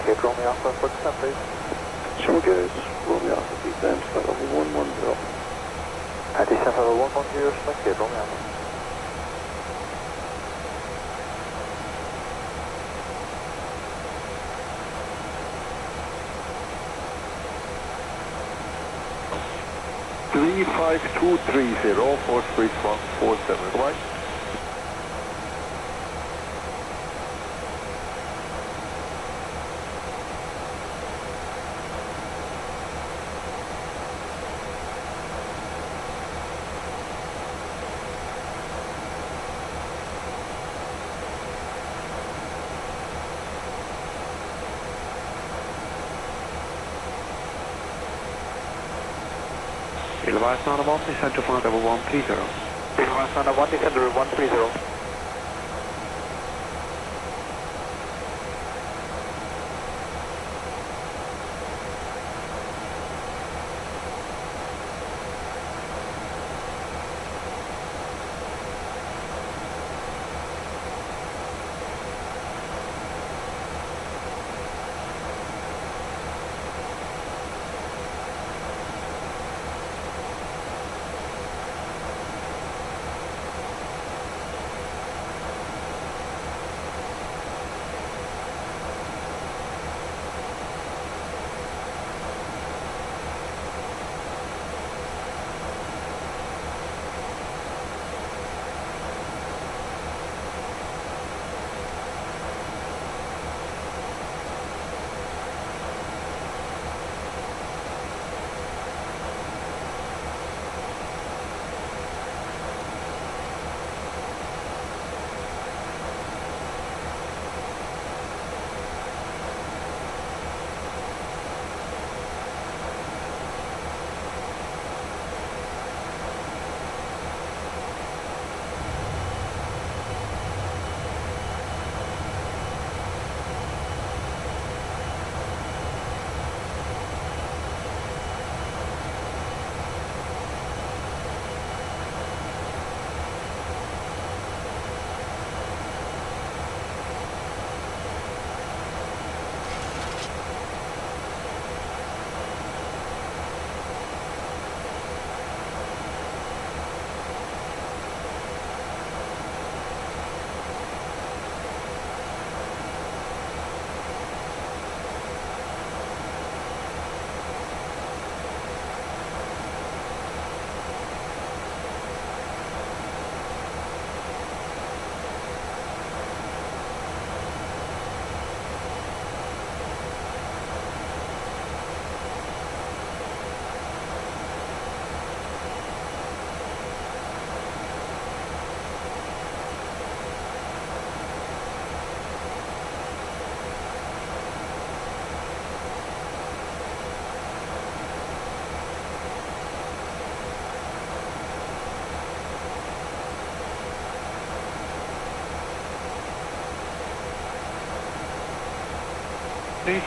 Get Romeo Alpha for the step, please. Sure, Ghz, Romeo Alpha, descent, flight level 110. Descent level 110, select get Romeo Alpha. (35230) force breeze 147, right? Advise on 1, descend to flight level 130. Advise on 1, descend to 130.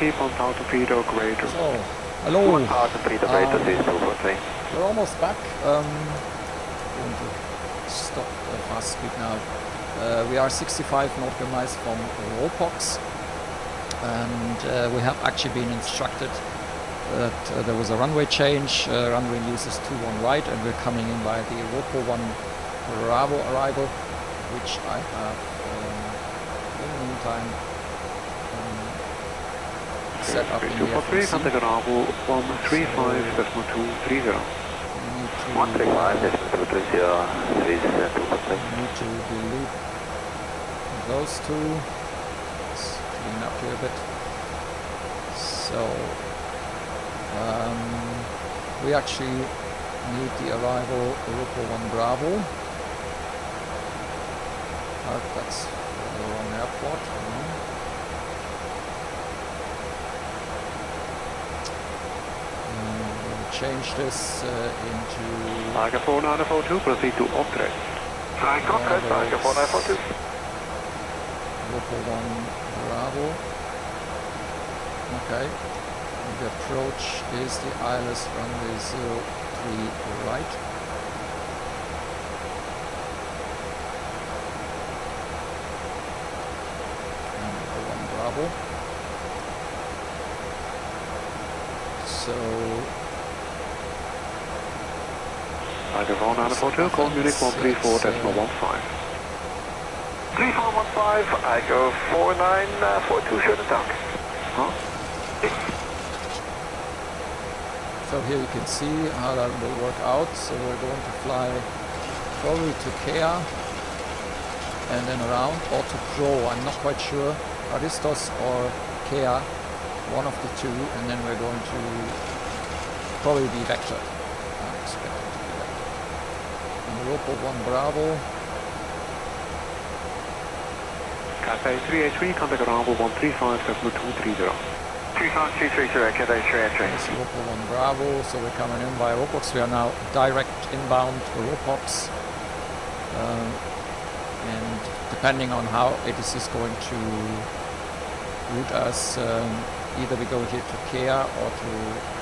Keep on torpedo greater. So, hello. One torpedo greater is 243. We're almost back. Going to stop fast speed now. We are 65 nautical miles from Rollpox, and we have actually been instructed that there was a runway change. Runway uses 21 right, and we're coming in by the Ropo 1 Bravo arrival, which I have in the meantime set up in the FMC. Contact Bravo 135.230. 135.230. Need to delete those two. Let's clean up here a bit. So we actually need the arrival Ropo 1 Bravo. That's the wrong airport. quad. We'll change this into... Tiger 4942, proceed to optrek. Tiger 4942. Local 1 Bravo. Okay. The approach is the ILS runway 03 right. And Local 1 Bravo. So... Tiger 4942, call Munich 134.15. 3415, I go 4942, shut it down. Huh? So here you can see how that will work out. So we're going to fly probably to Kea and then around, or to Pro, I'm not quite sure, Aristos or Kea, one of the two, and then we're going to probably be vectored. I'm expecting to be vectored. And Local 1 Bravo. Cathay 383, contact Rambo 135, 7230. 35330, Cathay 383. This is Local 1 Bravo, so we're coming in via Ropox. We are now direct inbound to Ropox. And depending on how it is going to route us, either we go here to Kea or to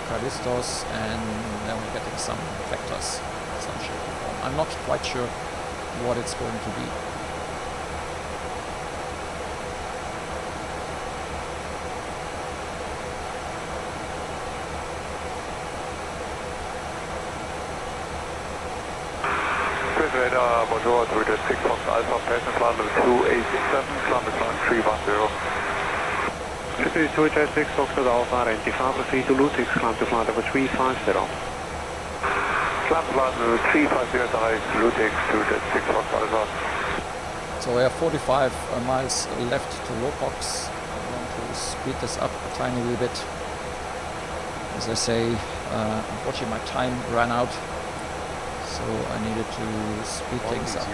Karistos, and then we're getting some vectors, some shape or form. I'm not quite sure what it's going to be. Radar, bonjour, to the 6 Fox Alpha, passenger flight level 287, climb climb 310. 236 Fox Alpha, identify, proceed to Lutix, climb to flight level 350. Climb flight level 350, direct Lutix to the 6 Fox Alpha. So we have 45 miles left to Ropox. I want to speed this up a tiny little bit. As I say, unfortunately my time ran out. So I needed to speed things up. 065,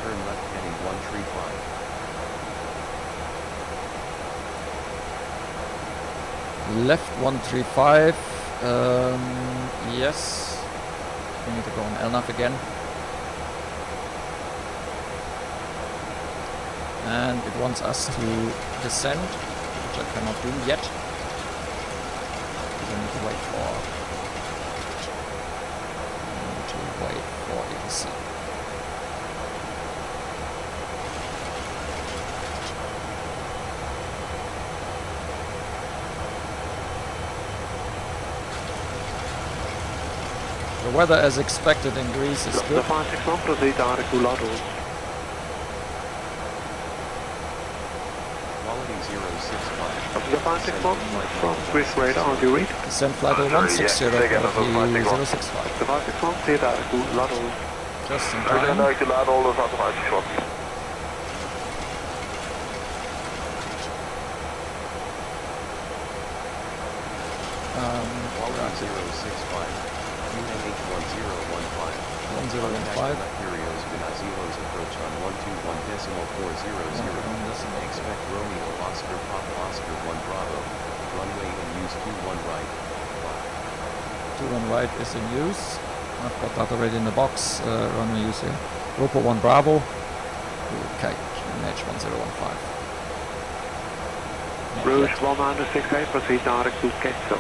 turn left heading 135. Left 135, yes. We need to go on LNAV again. And it wants us to descend, which I cannot do yet. I need to wait for ATC. The weather as expected in Greece is good. The 561 proceed direct to Lodos. Quality 065. The 561 from Greece radar, on you read? Descent flight 160, quality 065. The 561 clear direct to Lodos. Just in time. Direct to Lodos, out of 561. Quality 065. UNH1015. 1015. Furios Vinazilos approach on 121.400. Expect Romeo Oscar Papa Oscar 1 Bravo. Runway in use 21 right. 21 right is in use. I've got that already in the box. Runway use here. Ropo 1 Bravo. Okay, UNH1015. Rouge 1968, proceed direct to Quetzal.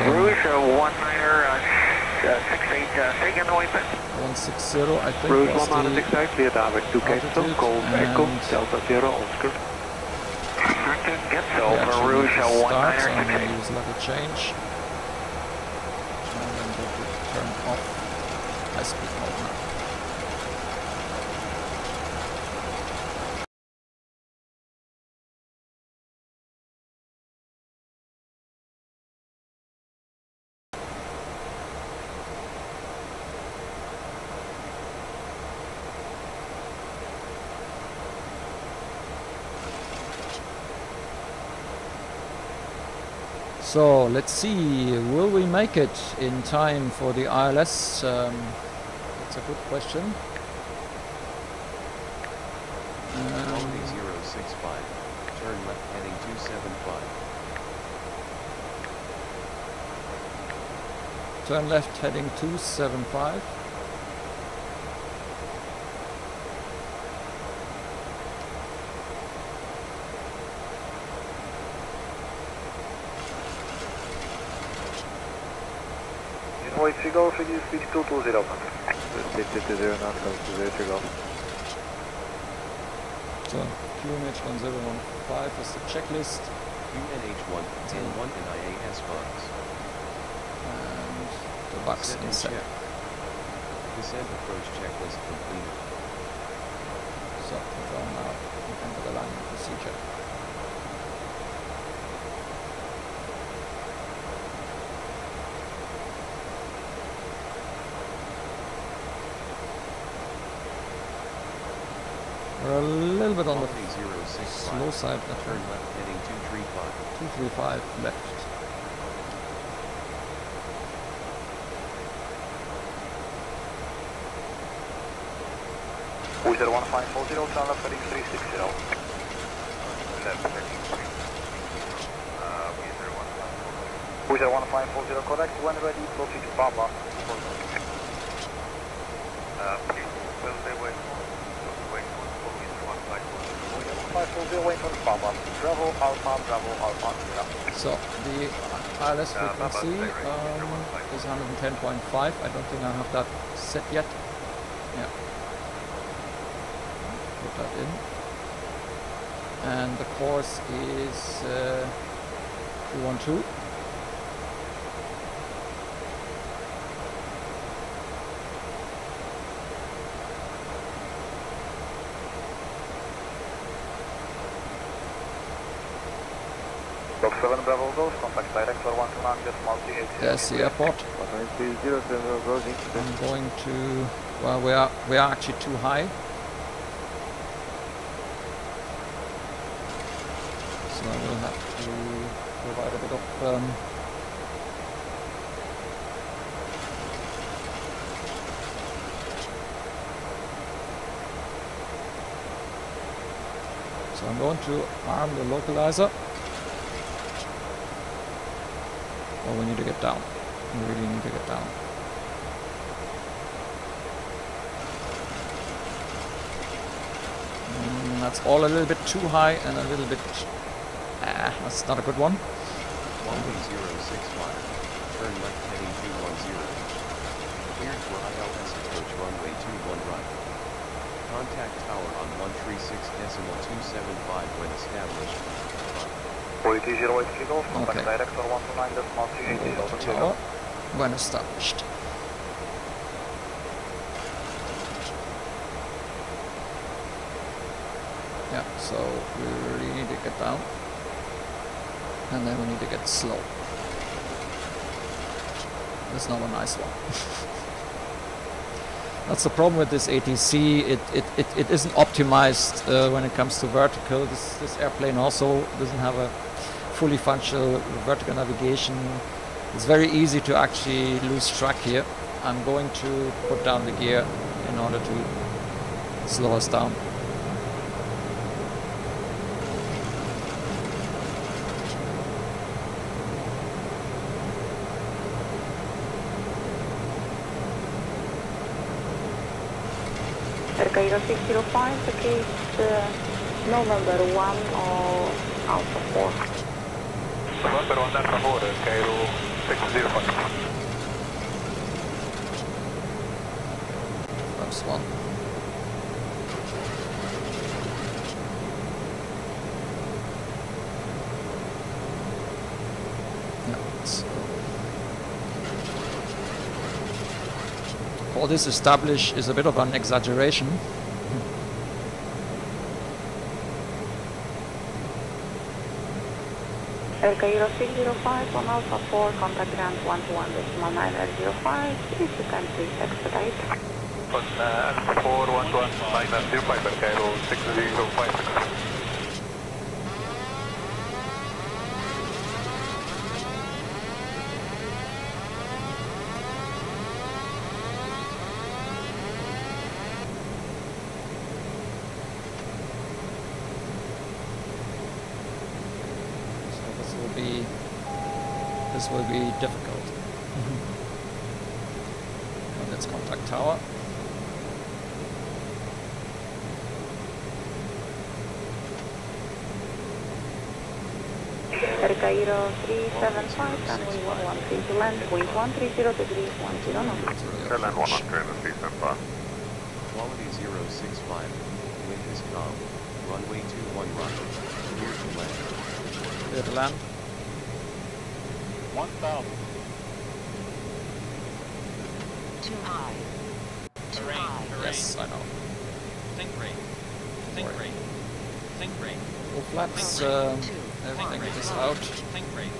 Rouge 1968, take on the way back. 160, I think. Rouge 1968, clear direct to Quetzal, Golf Echo, Delta Sierra Oscar. Quetzal for Rouge 1968. I'm going to use level change. And then we'll turn off high speed mode now. So let's see, will we make it in time for the ILS? That's a good question. Quality 065, turn left heading 275. Turn left heading 275. White Golf, you speak 220. 220 now, comes to White Golf. So, QNH1015 is the checklist. QNH1, 10-1 and IAS bugs. And the bugs Set in and set. check. Descent approach checklist completed. So, we're going now into the landing procedure. We're a little bit on the slow side. Turn left heading 235. 235 left. Wizard 1540, turn left heading 360. Left heading 360. Wizard 1540, correct. When ready, proceed to Papa. Please, will they wait for? So the ILS frequency is 110.5. I don't think I have that set yet. Yeah. Put that in. And the course is 212. Box 7 Bravo Golf, contact director 129.38. There's the airport. I'm going to, well, we are actually too high. So I will have to provide a bit of so I'm going to arm the localizer. Oh, we need to get down. We really need to get down. That's all a little bit too high and a little bit... that's not a good one. 11065, turn left heading 210. Cleared for ILS approach runway 21 right. Contact tower on 136.275 when established. 40 Golf, contact Okay. director 129.38. Tower when established. Yeah, so we really need to get down. And then we need to get slow. That's not a nice one. That's the problem with this ATC. It isn't optimized when it comes to vertical. This airplane also doesn't have a fully functional vertical navigation. It's very easy to actually lose track here. I'm going to put down the gear in order to slow us down. Ghz 605, okay, November 1 or Alpha 4. November 1 Alpha 4, Ghz 605. That's one. Yeah, so all this establish is a bit of an exaggeration. Ghz 605 on Alpha 4, contact ground 121.905, if you can please expedite. On Alpha 4, 121.905, Ghz 605. This will be difficult. Now let's contact tower. Cairo 375, runway 113 to land, wind 130 degrees, 10 knots. Land 100 and 375. Quality 065, wind is calm, runway 21 right, clear to land. Clear to land. 1000. Too high. Too high. Yes, I know. Think rate. Think rate. Think rate. Full flaps, everything is out. Think rate.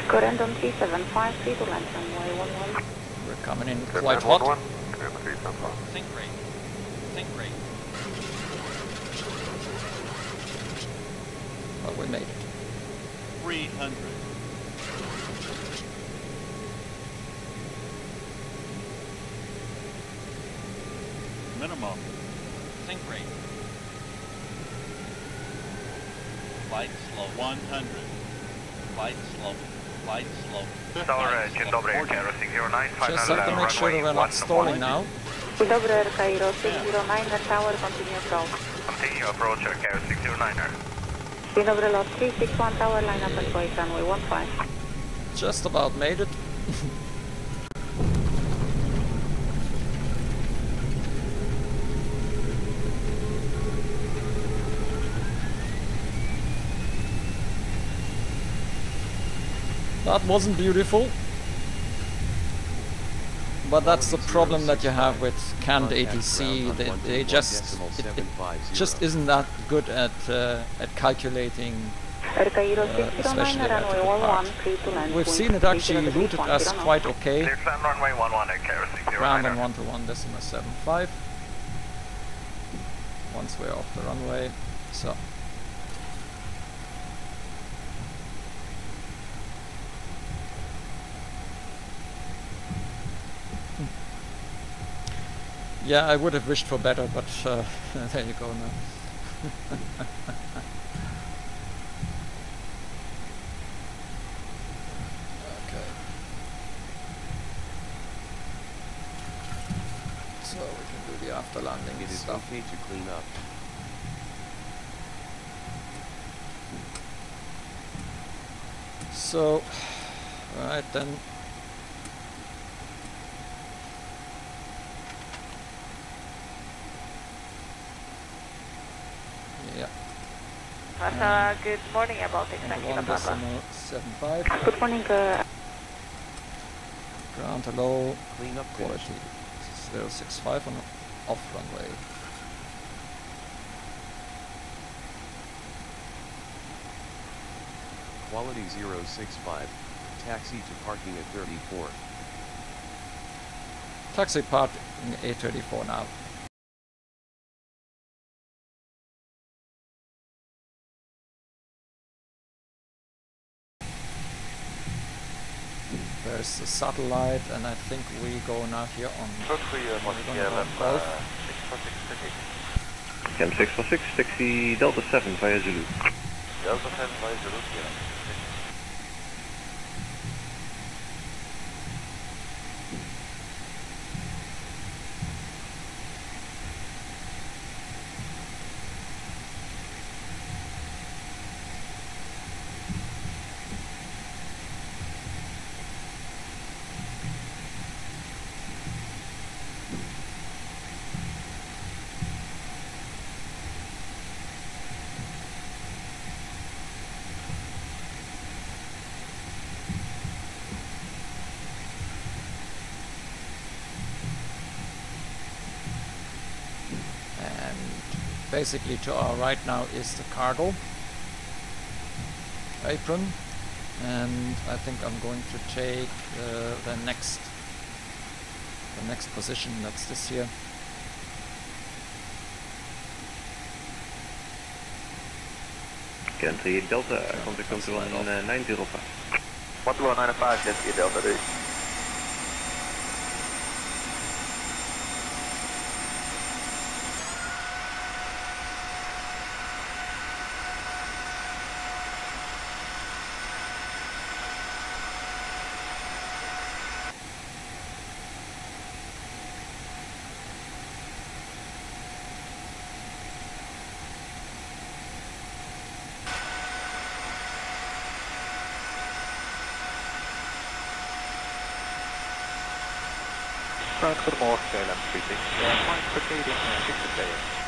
Current on 375, free to land, runway 11. We're coming in quite hot. Think rate. Think rate. But we made it. 300. Minimum. Think rate. Flight slow. 100. Flight slow. Flight slow. Dzień dobry, Cairo 609. Just have to make sure that we're not stalling now. Dzień dobry, Air Cairo 609, tower, continue approach. Continue approach, Cairo 609. Dzień dobry, lot 361, tower, line up and voice, runway 15. Just about made it. That wasn't beautiful, but that's the problem that you have with canned ATC. They just it just isn't that good at calculating, especially the electrical part. We've seen it actually routed as quite okay. Ground on 121.75 once we're off the runway. So. Yeah, I would have wished for better, but there you go now. Okay. So we can do the after landing. It is stuff. okay to clean up. So, right then. Good morning, about executive 1.75. Good morning. Ground hello. Clean up Quality 065 on off runway. Quality 065, taxi to parking at 34. Taxi parking A34 now. There's the satellite, and I think we go now here on Golf. Cam 646, taxi Delta 7 via Zulu. Delta 7 via Zulu, yeah. Basically to our right now is the cargo apron, and I think I'm going to take the next position. That's this here. Country Delta, contact control 905. 12195, yes, Delta 3. ground, goedemorgen, KLM 36, flying for Canadian 6 today.